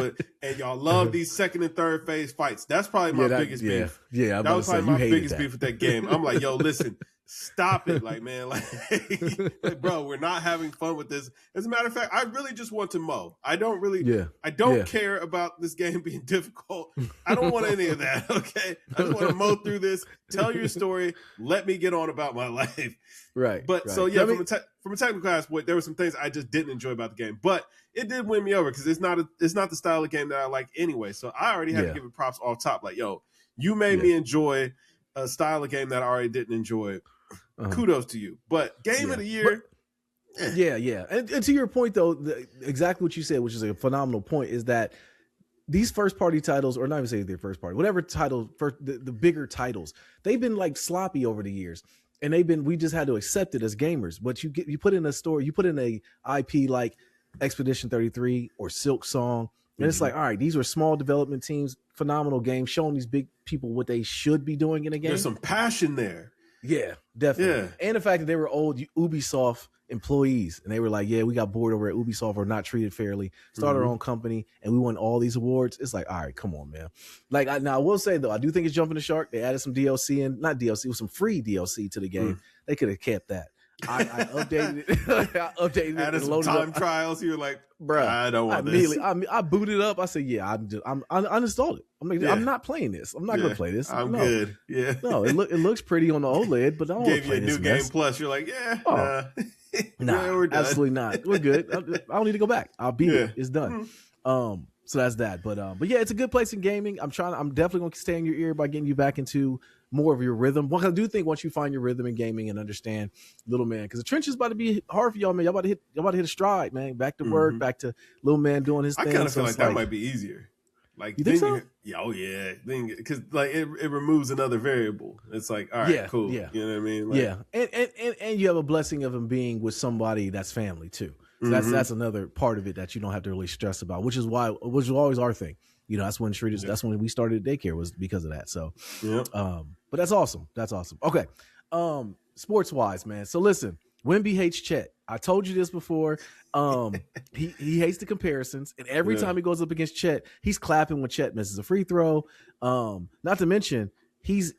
and y'all love these second and third phase fights. That's probably my biggest beef. Yeah, that was probably my biggest beef with that game. I'm like, yo, listen. Stop it, like, man, like, bro, we're not having fun with this. As a matter of fact, I really just want to mow. I don't really, I don't care about this game being difficult. I don't want any of that. Okay, I just want to mow through this. Tell your story. Let me get on about my life. Right. But so yeah, from a technical aspect, there were some things I just didn't enjoy about the game, but it did win me over, because it's not the style of game that I like anyway. So I already had to give it props off top. Like, yo, you made me enjoy a style of game that I already didn't enjoy. Kudos to you. But game of the year, and to your point, though, exactly what you said, which is a phenomenal point, is that these first party titles, or not even say they're first party, whatever title, the bigger titles, they've been, like, sloppy over the years, and we just had to accept it as gamers. But you put in a story, you put in a IP like Expedition 33 or Silk Song And it's like, all right, these were small development teams, phenomenal games, showing these big people what they should be doing in a game. There's some passion there. Yeah, definitely. Yeah. And the fact that they were old Ubisoft employees, and they were like, yeah, we got bored over at Ubisoft, or not treated fairly, started our own company, and we won all these awards. It's like, all right, come on, man. Like, now I will say, though, I do think it's jumping the shark. They added some DLC in, not DLC, it was some free DLC to the game. They could have kept that. I updated it. I updated added it. Some time trials. You were like, bro, I don't want this. I booted up. I said, yeah, I uninstalled it. I'm like, I'm not playing this. I'm not going to play this. I'm good. Yeah. No, it looks pretty on the OLED, but I don't want to play this. Gave you a new game plus. You're like, nah, we're done. absolutely not. We're good. I don't need to go back. I'll beat it. It's done. So that's that. But yeah, it's a good place in gaming. I'm definitely going to stay in your ear by getting you back into more of your rhythm. Well, I do think once you find your rhythm in gaming and understand, little man, because the trench is about to be hard for y'all, man. Y'all about to hit a stride, man. Back to work, back to little man doing his thing. I kind of feel like that might be easier. Like, you think so? Yeah. Because like it removes another variable. It's like, all right, cool. Yeah. You know what I mean? Like, and you have a blessing of him being with somebody that's family too. So that's another part of it that you don't have to really stress about, which is always our thing. You know, that's when we started daycare, was because of that. So, but that's awesome. That's awesome. Okay. Sports wise, man. So listen, Wemby hates Chet. I told you this before. He hates the comparisons, and every time he goes up against Chet, he's clapping when Chet misses a free throw. Not to mention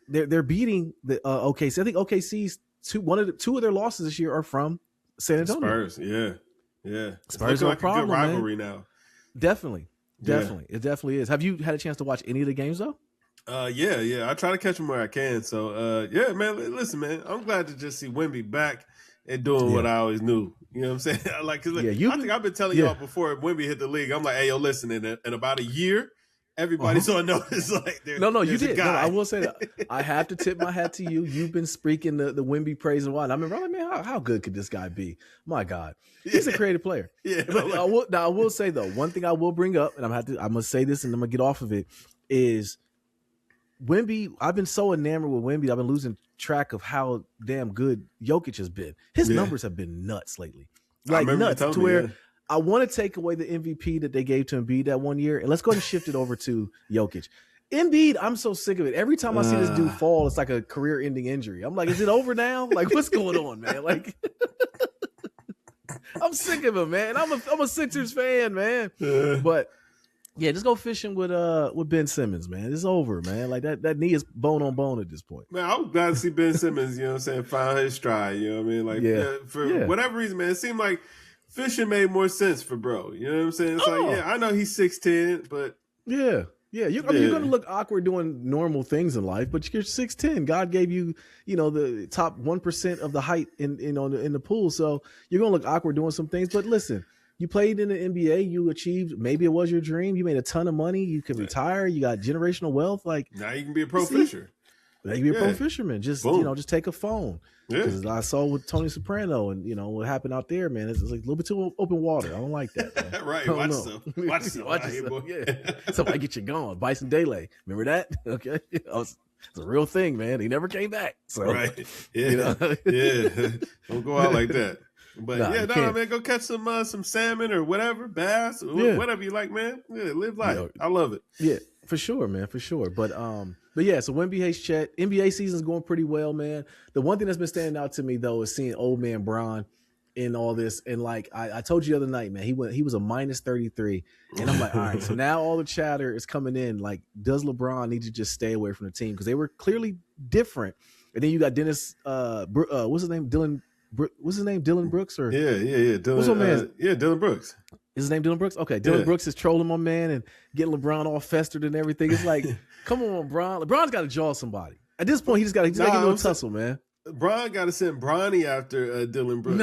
they're beating the OKC. I think OKC's two of their losses this year are from San Antonio. Spurs, yeah. Spurs are like a problem, a good rivalry man. now. Definitely. It definitely is. Have you had a chance to watch any of the games though? Yeah. I try to catch them where I can. So yeah, man. Listen, man. I'm glad to just see Wemby back and doing what I always knew. You know what I'm saying? I think I've been telling y'all before Wemby hit the league. I'm like, hey, yo, listen. In about a year, everybody's on notice. Like, no, you did. No, I will say that I have to tip my hat to you. You've been speaking the Wemby praise and whatnot. I remember, man, how good could this guy be? My God, he's a creative player. But I will say though, one thing I will bring up, and I'm gonna say this, and I'm gonna get off of it, is Wemby. I've been so enamored with Wemby, I've been losing track of how damn good Jokic has been. His numbers have been nuts lately, like nuts to where. I want to take away the MVP that they gave to Embiid that one year, and let's go ahead and shift it over to Jokic. Embiid, I'm so sick of it. Every time I see this dude fall, it's like a career-ending injury. I'm like, is it over now? Like, what's going on, man? Like, I'm sick of him, man. I'm a Sixers fan, man. But yeah, just go fishing with Ben Simmons, man. It's over, man. Like that knee is bone on bone at this point. Man, I was glad to see Ben Simmons, you know what I'm saying, find his stride. You know what I mean? Like, for whatever reason, man, it seemed like fishing made more sense for bro. You know what I'm saying? It's like, I know he's 6'10", but you're going to look awkward doing normal things in life, but you're 6'10". God gave you, the top 1% of the height in the pool, so you're going to look awkward doing some things. But listen, you played in the NBA, you achieved. Maybe it was your dream. You made a ton of money. You can retire. You got generational wealth. Like now, you can be a pro fisher. Now you can be a pro fisherman. Just just take a phone. Because I saw with Tony Soprano and what happened out there, man. It's like a little bit too open water. I don't like that, man. Right. Watch yourself. Yeah. Somebody get you going. Bison Dele. Remember that? Okay. It's a real thing, man. He never came back. So, right. Yeah. Don't go out like that. But man, go catch some salmon or whatever, bass, or whatever you like, man. Yeah, live life. I love it. Yeah, for sure, man, for sure. But yeah, so Wemby hates Chet. NBA season's going pretty well, man. The one thing that's been standing out to me though is seeing old man Bron in all this. And like I told you the other night, man, he was a minus 33. And I'm like, all right, so now all the chatter is coming in. Like, does LeBron need to just stay away from the team? Because they were clearly different. And then you got Dennis, what's his name? Dylan Brooks? Or Dylan, what's my man? Dylan Brooks. Is his name Dylan Brooks? Okay, Dylan Brooks is trolling my man and getting LeBron all festered and everything. It's like, come on, Bron. LeBron's got to jaw somebody. At this point, he's got to get into a tussle, man. Bron got to send Bronny after Dylan Brooks.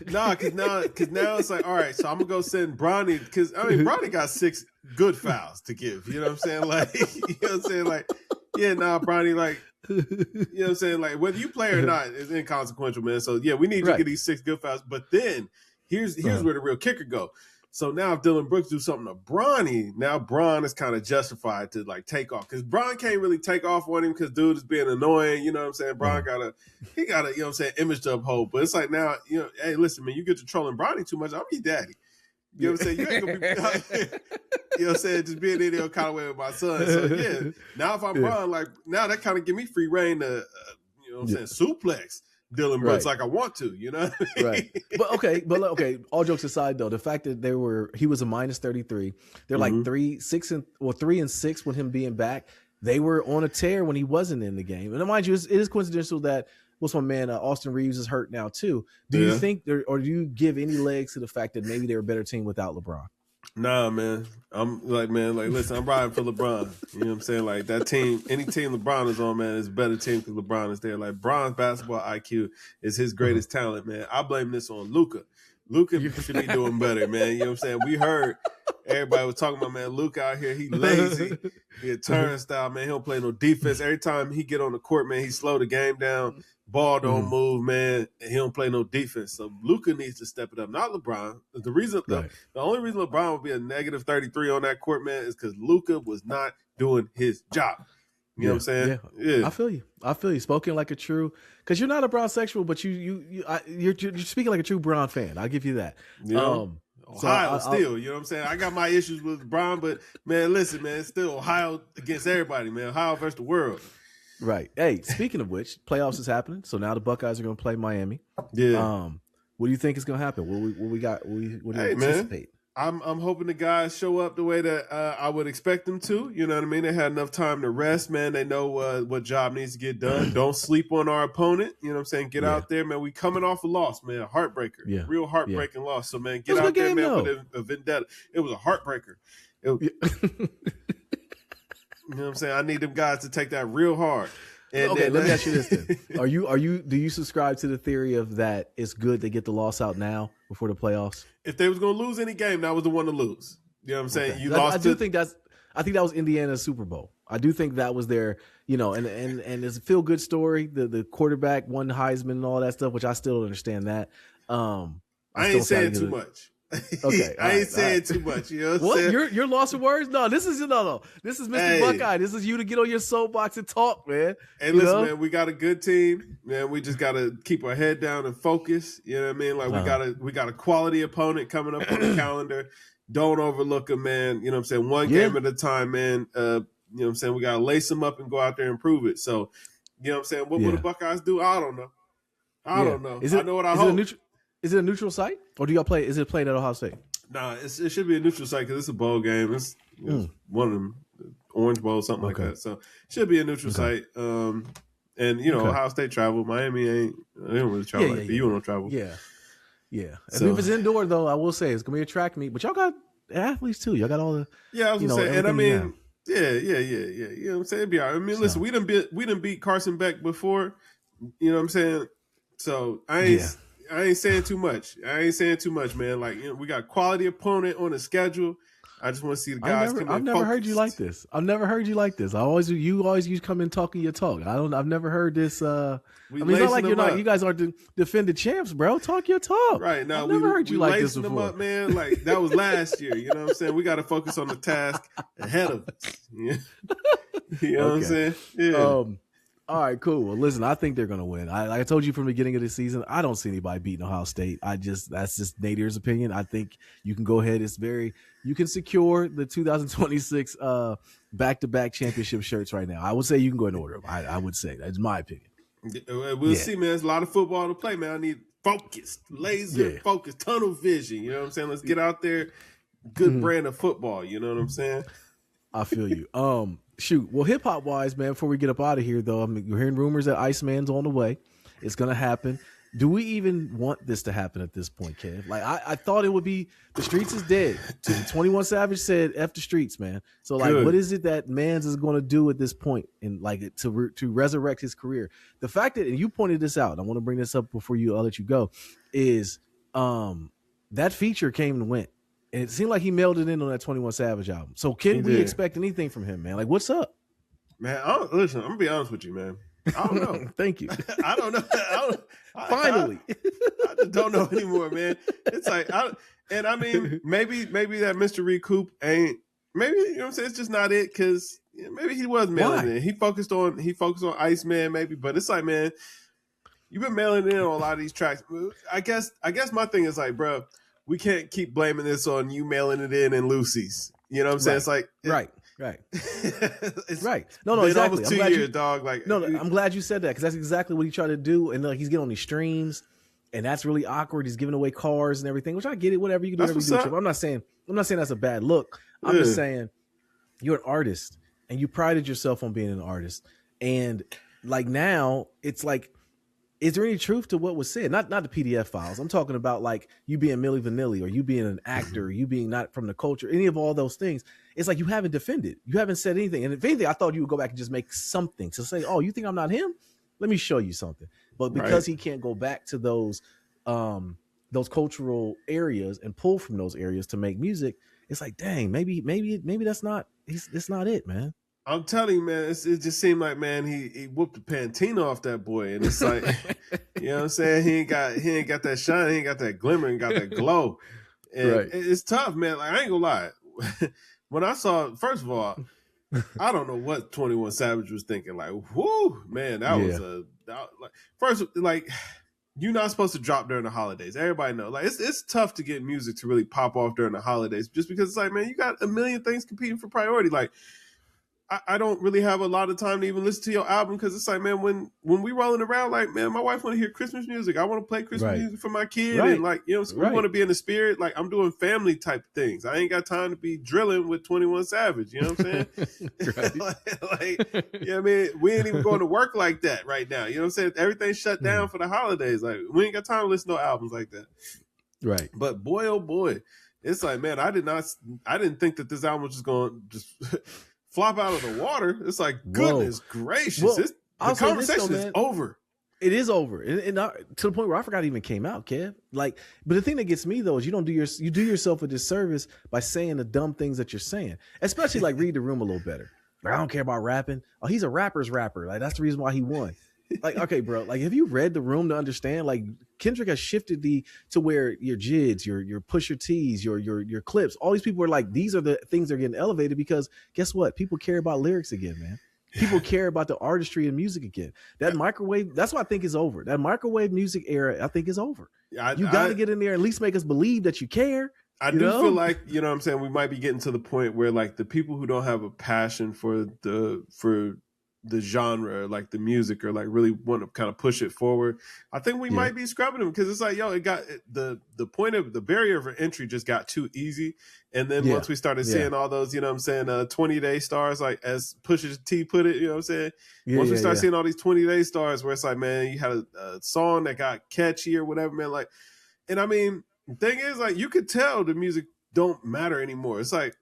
Because now it's like, all right, so I'm going to go send Bronny. Because, Bronny got 6 good fouls to give. You know what I'm saying? Like, Bronny, like, you know what I'm saying? Like, whether you play or not is inconsequential, man. So, yeah, we need you to get these 6 good fouls. But then, here's where the real kicker go. So now if Dylan Brooks do something to Bronny, now Bron is kind of justified to like take off. Because Bron can't really take off on him because dude is being annoying. You know what I'm saying? Bron gotta, you know what I'm saying, image to uphold. But it's like now, hey, listen, man, you get to trolling Bronny too much, I'm your daddy. You know what I'm saying? You ain't gonna be, you know what I'm saying? Just being in there kind of way with my son. So yeah, now if I'm Bron, like now that kind of give me free reign to, you know what I'm saying, suplex Dylan Brooks like I want to, you know? Right. But okay. All jokes aside though, the fact that he was a minus 33, they're like 3 and 6 with him being back. They were on a tear when he wasn't in the game. And mind you, it is coincidental that what's my man Austin Reeves is hurt now too. Do you think or do you give any legs to the fact that maybe they're a better team without LeBron? Nah, man. I'm like, listen, I'm riding for LeBron. You know what I'm saying? Like that team, any team LeBron is on, man, is a better team because LeBron is there. Like Bron's basketball IQ is his greatest talent, man. I blame this on Luka. Luka should be doing better, man. You know what I'm saying? We heard everybody was talking about, man, Luka out here, he lazy, he a turnstile, man. He don't play no defense. Every time he get on the court, man, he slow the game down. Ball don't move, man, and he don't play no defense. So Luka needs to step it up, not LeBron. The only reason LeBron would be a negative 33 on that court, man, is because Luka was not doing his job. You know what I'm saying? Yeah. I feel you. Spoken like a true, because you're not a Bron sexual, but you're speaking like a true Bron fan. I'll give you that. Yeah. Ohio still, you know what I'm saying? I got my issues with Bron, but man, listen, man, it's still Ohio against everybody, man. Ohio versus the world. Right. Hey, speaking of which, playoffs is happening. So now the Buckeyes are going to play Miami. Yeah. What do you think is going to happen? What do you anticipate? I'm hoping the guys show up the way that I would expect them to. You know what I mean? They had enough time to rest, man. They know what job needs to get done. Don't sleep on our opponent. You know what I'm saying? Get out there, man. We coming off a loss, man. A heartbreaker. Yeah. Real heartbreaking loss. So, man, get out there, man, with a vendetta. It was a heartbreaker. You know what I'm saying? I need them guys to take that real hard. And okay, let me ask you this then. Do you subscribe to the theory of that it's good to get the loss out now before the playoffs? If they was going to lose any game, that was the one to lose. You know what I'm saying? Okay. I think that was Indiana's Super Bowl. I do think that was their, you know, and it's a feel good story. The quarterback won Heisman and all that stuff, which I still don't understand that. I ain't saying too much. Okay, I ain't saying too much. You know what I'm saying? You're lost for words? No, this is This is Mr. Buckeye. This is you to get on your soapbox and talk, man. Hey, listen, man, we got a good team, man. We just gotta keep our head down and focus. You know what I mean? Like we got a quality opponent coming up on the calendar. Don't overlook them, man. You know what I'm saying? One game at a time, man. You know what I'm saying? We gotta lace them up and go out there and prove it. So, you know what I'm saying? What will the Buckeyes do? I don't know. I don't know. I know what I hope. Is it a neutral site, or do y'all play? Is it played at Ohio State? Nah, it should be a neutral site because it's a bowl game. It's one of them, Orange Bowl, something like that. So it should be a neutral site. And you know, Ohio State travel. Miami ain't. They don't really travel like that. You don't travel. Yeah. So, if it's indoor though, I will say it's gonna be a track meet. But y'all got athletes too. Y'all got all the. Yeah, I was gonna say, and I mean, yeah. You know what I'm saying? It'd be all right. I mean, listen, we done beat Carson Beck before. You know what I'm saying? So I ain't saying too much. Man. Like, you know, we got quality opponent on the schedule. I just want to see the guys come in. I've never heard you like this. You always come in talking your talk. I've never heard this. I mean, it's not like you guys are defended champs, bro. Talk your talk. Right now, I've never heard you like this before. Them up, man. Like that was last year. You know what I'm saying? We got to focus on the task ahead of us. Yeah. You know what I'm saying? Yeah. All right, cool. Well, listen, I think they're going to win. I told you from the beginning of the season, I don't see anybody beating Ohio State. That's just Nadir's opinion. I think you can go ahead. You can secure the 2026 back-to-back championship shirts right now. I would say you can go ahead and order them. I would say that's my opinion. We'll see, man. There's a lot of football to play, man. I need focus, laser focus, tunnel vision. You know what I'm saying? Let's get out there. Good brand of football. You know what I'm saying? I feel you. Shoot. Well, hip hop wise, man, before we get up out of here, though, I mean, we're hearing rumors that Iceman's on the way. It's going to happen. Do we even want this to happen at this point, Kev? Like, I thought it would be the streets is dead. 21 Savage said, F the streets, man. So, like, what is it that Mans is going to do at this point and like to resurrect his career? The fact that, and you pointed this out, I want to bring this up before I'll let you go, is that feature came and went. And it seemed like he mailed it in on that 21 Savage album. So can we expect anything from him, man? Like, what's up? Man, listen, I'm going to be honest with you, man. I don't know. Thank you. I don't know. Finally. I just don't know anymore, man. It's like, I mean, maybe that Mr. Recoup ain't, maybe, you know what I'm saying? It's just not it because maybe he was mailing it. He focused on Iceman maybe, but it's like, man, you've been mailing in on a lot of these tracks. I guess my thing is like, bro, we can't keep blaming this on you mailing it in Lucy's. You know what I'm saying? It's like right. it's right. No, exactly. Almost 2 years, dog. Like, no, I'm glad you said that, because that's exactly what he tried to do. And like, he's getting on these streams, and that's really awkward. He's giving away cars and everything, which I get it. Whatever, you can do whatever you do. I'm not saying that's a bad look. I'm just saying you're an artist, and you prided yourself on being an artist. And like, now it's like, is there any truth to what was said? Not the PDF files. I'm talking about like you being Milli Vanilli, or you being an actor, or you being not from the culture, any of all those things. It's like you haven't defended. You haven't said anything. And if anything, I thought you would go back and just make something to say, oh, you think I'm not him? Let me show you something. But because he can't go back to those cultural areas and pull from those areas to make music, it's like, dang, maybe that's not it, man. I'm telling you, man, it just seemed like, man, he whooped the Pantene off that boy, and it's like, you know what I'm saying? He ain't got that shine, he ain't got that glimmer, he got that glow. And it's tough, man. Like, I ain't gonna lie. When I saw, first of all, I don't know what 21 Savage was thinking. Like, whoo, man, that was first, like, you're not supposed to drop during the holidays. Everybody know. Like, it's tough to get music to really pop off during the holidays, just because it's like, man, you got a million things competing for priority. Like, I don't really have a lot of time to even listen to your album, because it's like, man, when we rolling around, like, man, my wife want to hear Christmas music. I want to play Christmas music for my kid. And like, you know, so we want to be in the spirit. Like, I'm doing family type things. I ain't got time to be drilling with 21 Savage. You know what I'm saying? like, you know what I mean? We ain't even going to work like that right now. You know what I'm saying? Everything's shut down for the holidays. Like, we ain't got time to listen to albums like that. Right. But boy, oh boy, it's like, man, I didn't think that this album was just going to just flop out of the water. It's like, goodness gracious. Well, the conversation is over. It is over. And to the point where I forgot it even came out, Kev. Like, but the thing that gets me though is you do yourself a disservice by saying the dumb things that you're saying, especially like read the room a little better. Like, I don't care about rapping. Oh, he's a rapper's rapper. Like, that's the reason why he won. Like, okay, bro, like, have you read the room to understand? Like, Kendrick has shifted to where your Jids, your Pusha T's, your Clips, all these people are like, these are the things that are getting elevated, because guess what? People care about lyrics again, man. People care about the artistry and music again. That microwave, that's what I think is over. That microwave music era, I think, is over. You got to get in there and at least make us believe that you care. I do feel like, you know what I'm saying, we might be getting to the point where, like, the people who don't have a passion for the genre, like the music, or like really want to kind of push it forward, I think we might be scrubbing them, because it's like, yo, it got the point of the barrier for entry just got too easy. And then once we started seeing all those, you know what I'm saying, 20-day stars, like as Pusha T put it, you know what I'm saying? Once we start seeing all these 20-day stars where it's like, man, you had a song that got catchy or whatever, man, like, and I mean, the thing is, like, you could tell the music don't matter anymore. It's like,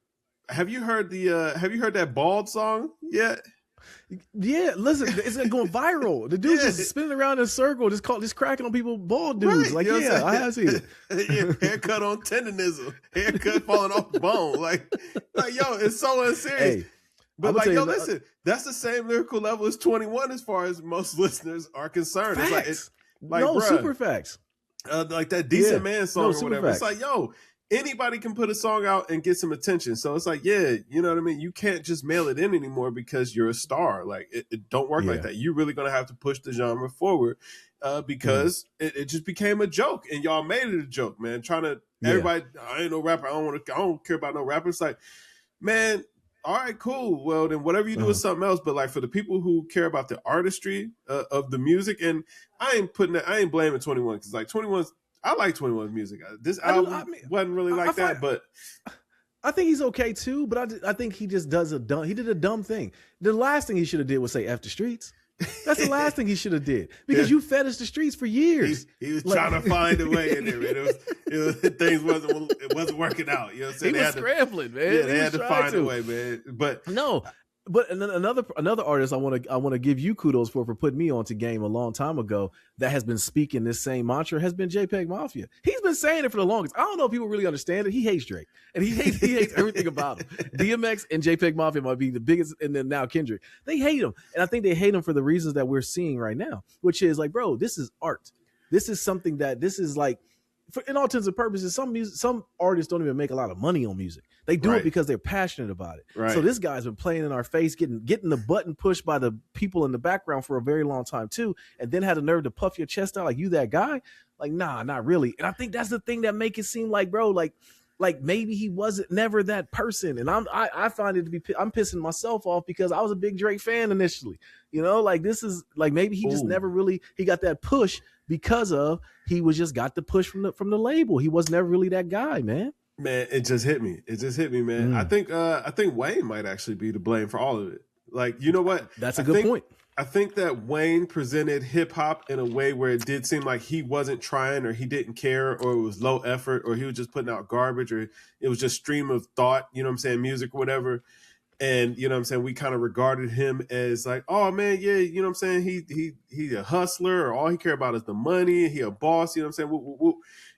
have you heard that Bald song yet? Yeah, listen, it's going viral. The dude's just spinning around in a circle, just cracking on people, bald dudes. Right, like, I have seen it. Haircut on tendonism, haircut falling off the bone. Like, yo, it's so unserious. Hey, but like, yo, listen, that's the same lyrical level as 21 as far as most listeners are concerned. Facts. It's like, no, bruh, super facts. Like that Decent Man song or whatever. Facts. It's like, yo, anybody can put a song out and get some attention. So it's like, yeah, you know what I mean? You can't just mail it in anymore because you're a star. Like, it don't work like that. You're really going to have to push the genre forward because it just became a joke, and y'all made it a joke, man. Trying to, everybody, I ain't no rapper. I don't care about no rapper. It's like, man, all right, cool. Well, then whatever you do is something else. But like, for the people who care about the artistry of the music, and I ain't blaming 21, because like 21's, I like 21's music. This album wasn't really like that, but I think he's okay too. But I think he just he did a dumb thing. The last thing he should have did was say F the streets. That's the last thing he should have did, because you fed us the streets for years. He was trying to find a way in there, man. Things wasn't working out. You know what I'm saying? He was scrambling, man. Yeah, they had to find a way, man. But no. But another artist I want to give you kudos for putting me onto game a long time ago, that has been speaking this same mantra, has been JPEG Mafia. He's been saying it for the longest. I don't know if people really understand it. He hates Drake, and he hates everything about him. DMX and JPEG Mafia might be the biggest, and then now Kendrick. They hate him, and I think they hate him for the reasons that we're seeing right now, which is like, bro, this is art. This is something that this is like. in all intents and purposes, some artists don't even make a lot of money on music. They do it because they're passionate about it. Right. So this guy's been playing in our face, getting the button pushed by the people in the background for a very long time too, and then had the nerve to puff your chest out like you that guy. Like, nah, not really. And I think that's the thing that make it seem like, bro, like maybe he wasn't never that person. And I find it to be, I'm pissing myself off because I was a big Drake fan initially, you know, like this is like, maybe he just never really, he got that push because of, he was just got the push from the label. He was never really that guy, man. Man, it just hit me. It just hit me, man. I think Wayne might actually be to blame for all of it. Like, you know what? That's a good point. I think that Wayne presented hip hop in a way where it did seem like he wasn't trying, or he didn't care, or it was low effort, or he was just putting out garbage, or it was just stream of thought, you know what I'm saying, music or whatever. And, you know what I'm saying, we kind of regarded him as like, oh man, yeah, you know what I'm saying, he's a hustler, or all he care about is the money, he a boss, you know what I'm saying, whoop, whoop, whoop.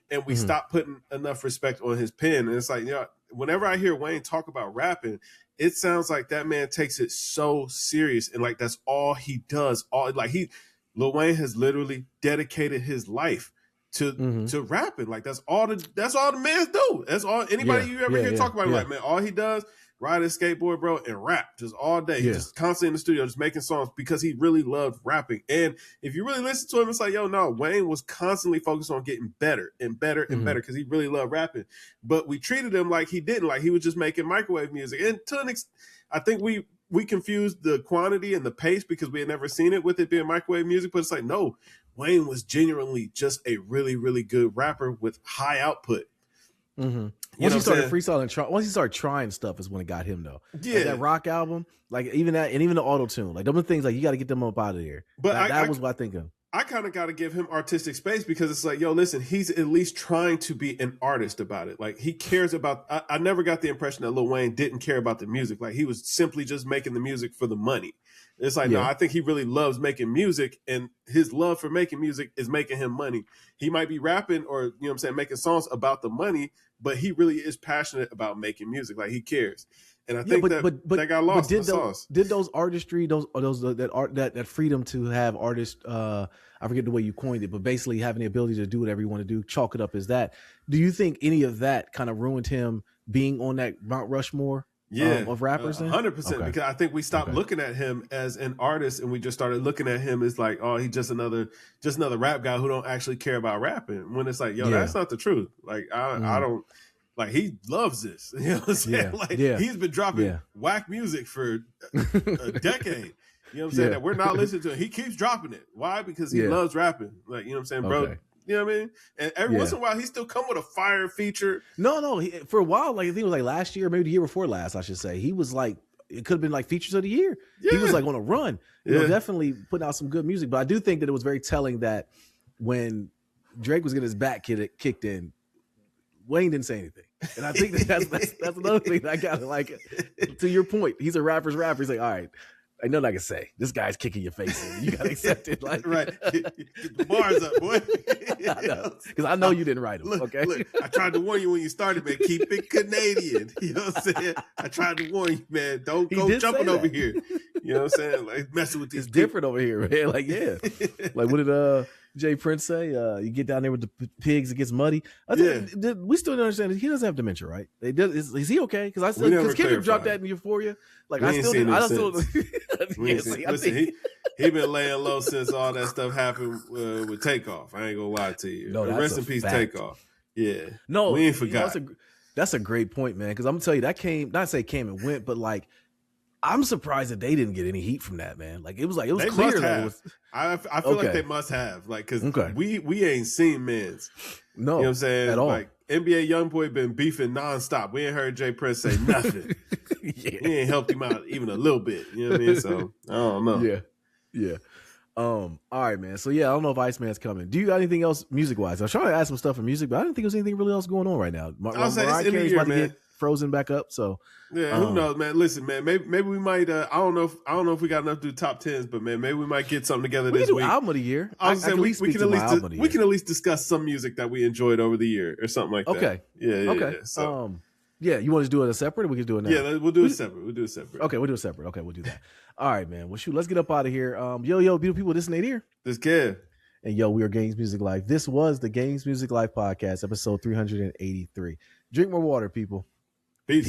And we stopped putting enough respect on his pen. And it's like, you know, whenever I hear Wayne talk about rapping, it sounds like that man takes it so serious, and like that's all he does. Lil Wayne has literally dedicated his life to rapping. Like that's all the man do. That's all anybody you ever hear talk about. Like, man, all he does, ride his skateboard, bro, and rap just all day. He's just constantly in the studio, just making songs because he really loved rapping. And if you really listen to him, it's like, yo, no, Wayne was constantly focused on getting better and better and better because he really loved rapping. But we treated him like he didn't, like he was just making microwave music. And to an extent, I think we confused the quantity and the pace because we had never seen it with it being microwave music. But it's like, no, Wayne was genuinely just a really, really good rapper with high output. Once he started freestyling, once he started trying stuff is when it got him though. Yeah, like that rock album, like even that, and even the auto tune, like those things, like you got to get them up out of there. But that was what I think of. I kind of got to give him artistic space because it's like, yo, listen, he's at least trying to be an artist about it. Like he cares about. I never got the impression that Lil Wayne didn't care about the music. Like he was simply just making the music for the money. It's like, no, I think he really loves making music, and his love for making music is making him money. He might be rapping or, you know what I'm saying, making songs about the money, but he really is passionate about making music. Like he cares. And I think that got lost in the sauce. Did those artistry, that freedom to have artists, I forget the way you coined it, but basically having the ability to do whatever you want to do, chalk it up as that. Do you think any of that kind of ruined him being on that Mount Rushmore? Of rappers, 100%. Because I think we stopped looking at him as an artist, and we just started looking at him as like, oh, he's just another rap guy who don't actually care about rapping. When it's like, yo, that's not the truth. Like I don't, like he loves this. You know what I'm saying? Like he's been dropping whack music for a decade. You know what I'm saying? That we're not listening to. He keeps dropping it. Why? Because he loves rapping. Like, you know what I'm saying, bro? You know what I mean? And every once in a while, he still come with a fire feature. No. For a while, like I think it was like last year, maybe the year before last, I should say. He was like, it could have been like features of the year. Yeah. He was like on a run. You know, definitely putting out some good music. But I do think that it was very telling that when Drake was getting his back kicked in, Wayne didn't say anything. And I think that's another thing that I got to like. To your point, he's a rapper's rapper. He's like, all right, I know what I can say. This guy's kicking your face in. You gotta accept it. Like, right. Get the bars up, boy. Because I know you didn't write them. Look, I tried to warn you when you started, man. Keep it Canadian. You know what I'm saying? I tried to warn you, man. Don't go jumping over here. You know what I'm saying? Like messing with these. It's different over here, man. Like, yeah. Like, what did Jay Prince say? You get down there with the pigs, it gets muddy. We still don't understand. He doesn't have dementia, right? Is he okay? Because Kendrick dropped that in Euphoria. Like he been laying low since all that stuff happened with Takeoff. I ain't gonna lie to you. No, rest in peace, Takeoff. Yeah, no, we ain't forgot. That's a great point, man. Because I'm gonna tell you that came and went, but like I'm surprised that they didn't get any heat from that, man. Like it was clear that it was. I feel like they must have, like, because we ain't seen men's. No, you know what I'm saying? At all. Like NBA YoungBoy been beefing nonstop. We ain't heard Jay Prince say nothing. We ain't helped him out even a little bit. You know what I mean? So I don't know. Yeah. All right, man. So yeah, I don't know if Iceman's coming. Do you got anything else music wise? I was trying to ask some stuff for music, but I didn't think there was anything really else going on right now. I'll say it's in the year, man. Frozen back up, so who knows, man? Listen, man, maybe we might. I don't know if we got enough to do top 10s, but man, maybe we might get something together this week. Album of the year. I was saying we can at least discuss some music that we enjoyed over the year or something like that. Okay. Yeah. Okay. So. You want to do it as separate, or we can do it now? Yeah, we'll do it separate. Okay, we'll do it separate. Okay, we'll do that. All right, man. Well, shoot, let's get up out of here. Yo, beautiful people, this is Nate here. This Kev. And yo, we are Games Music Life. This was the Games Music Life podcast, episode 383. Drink more water, people. Peace.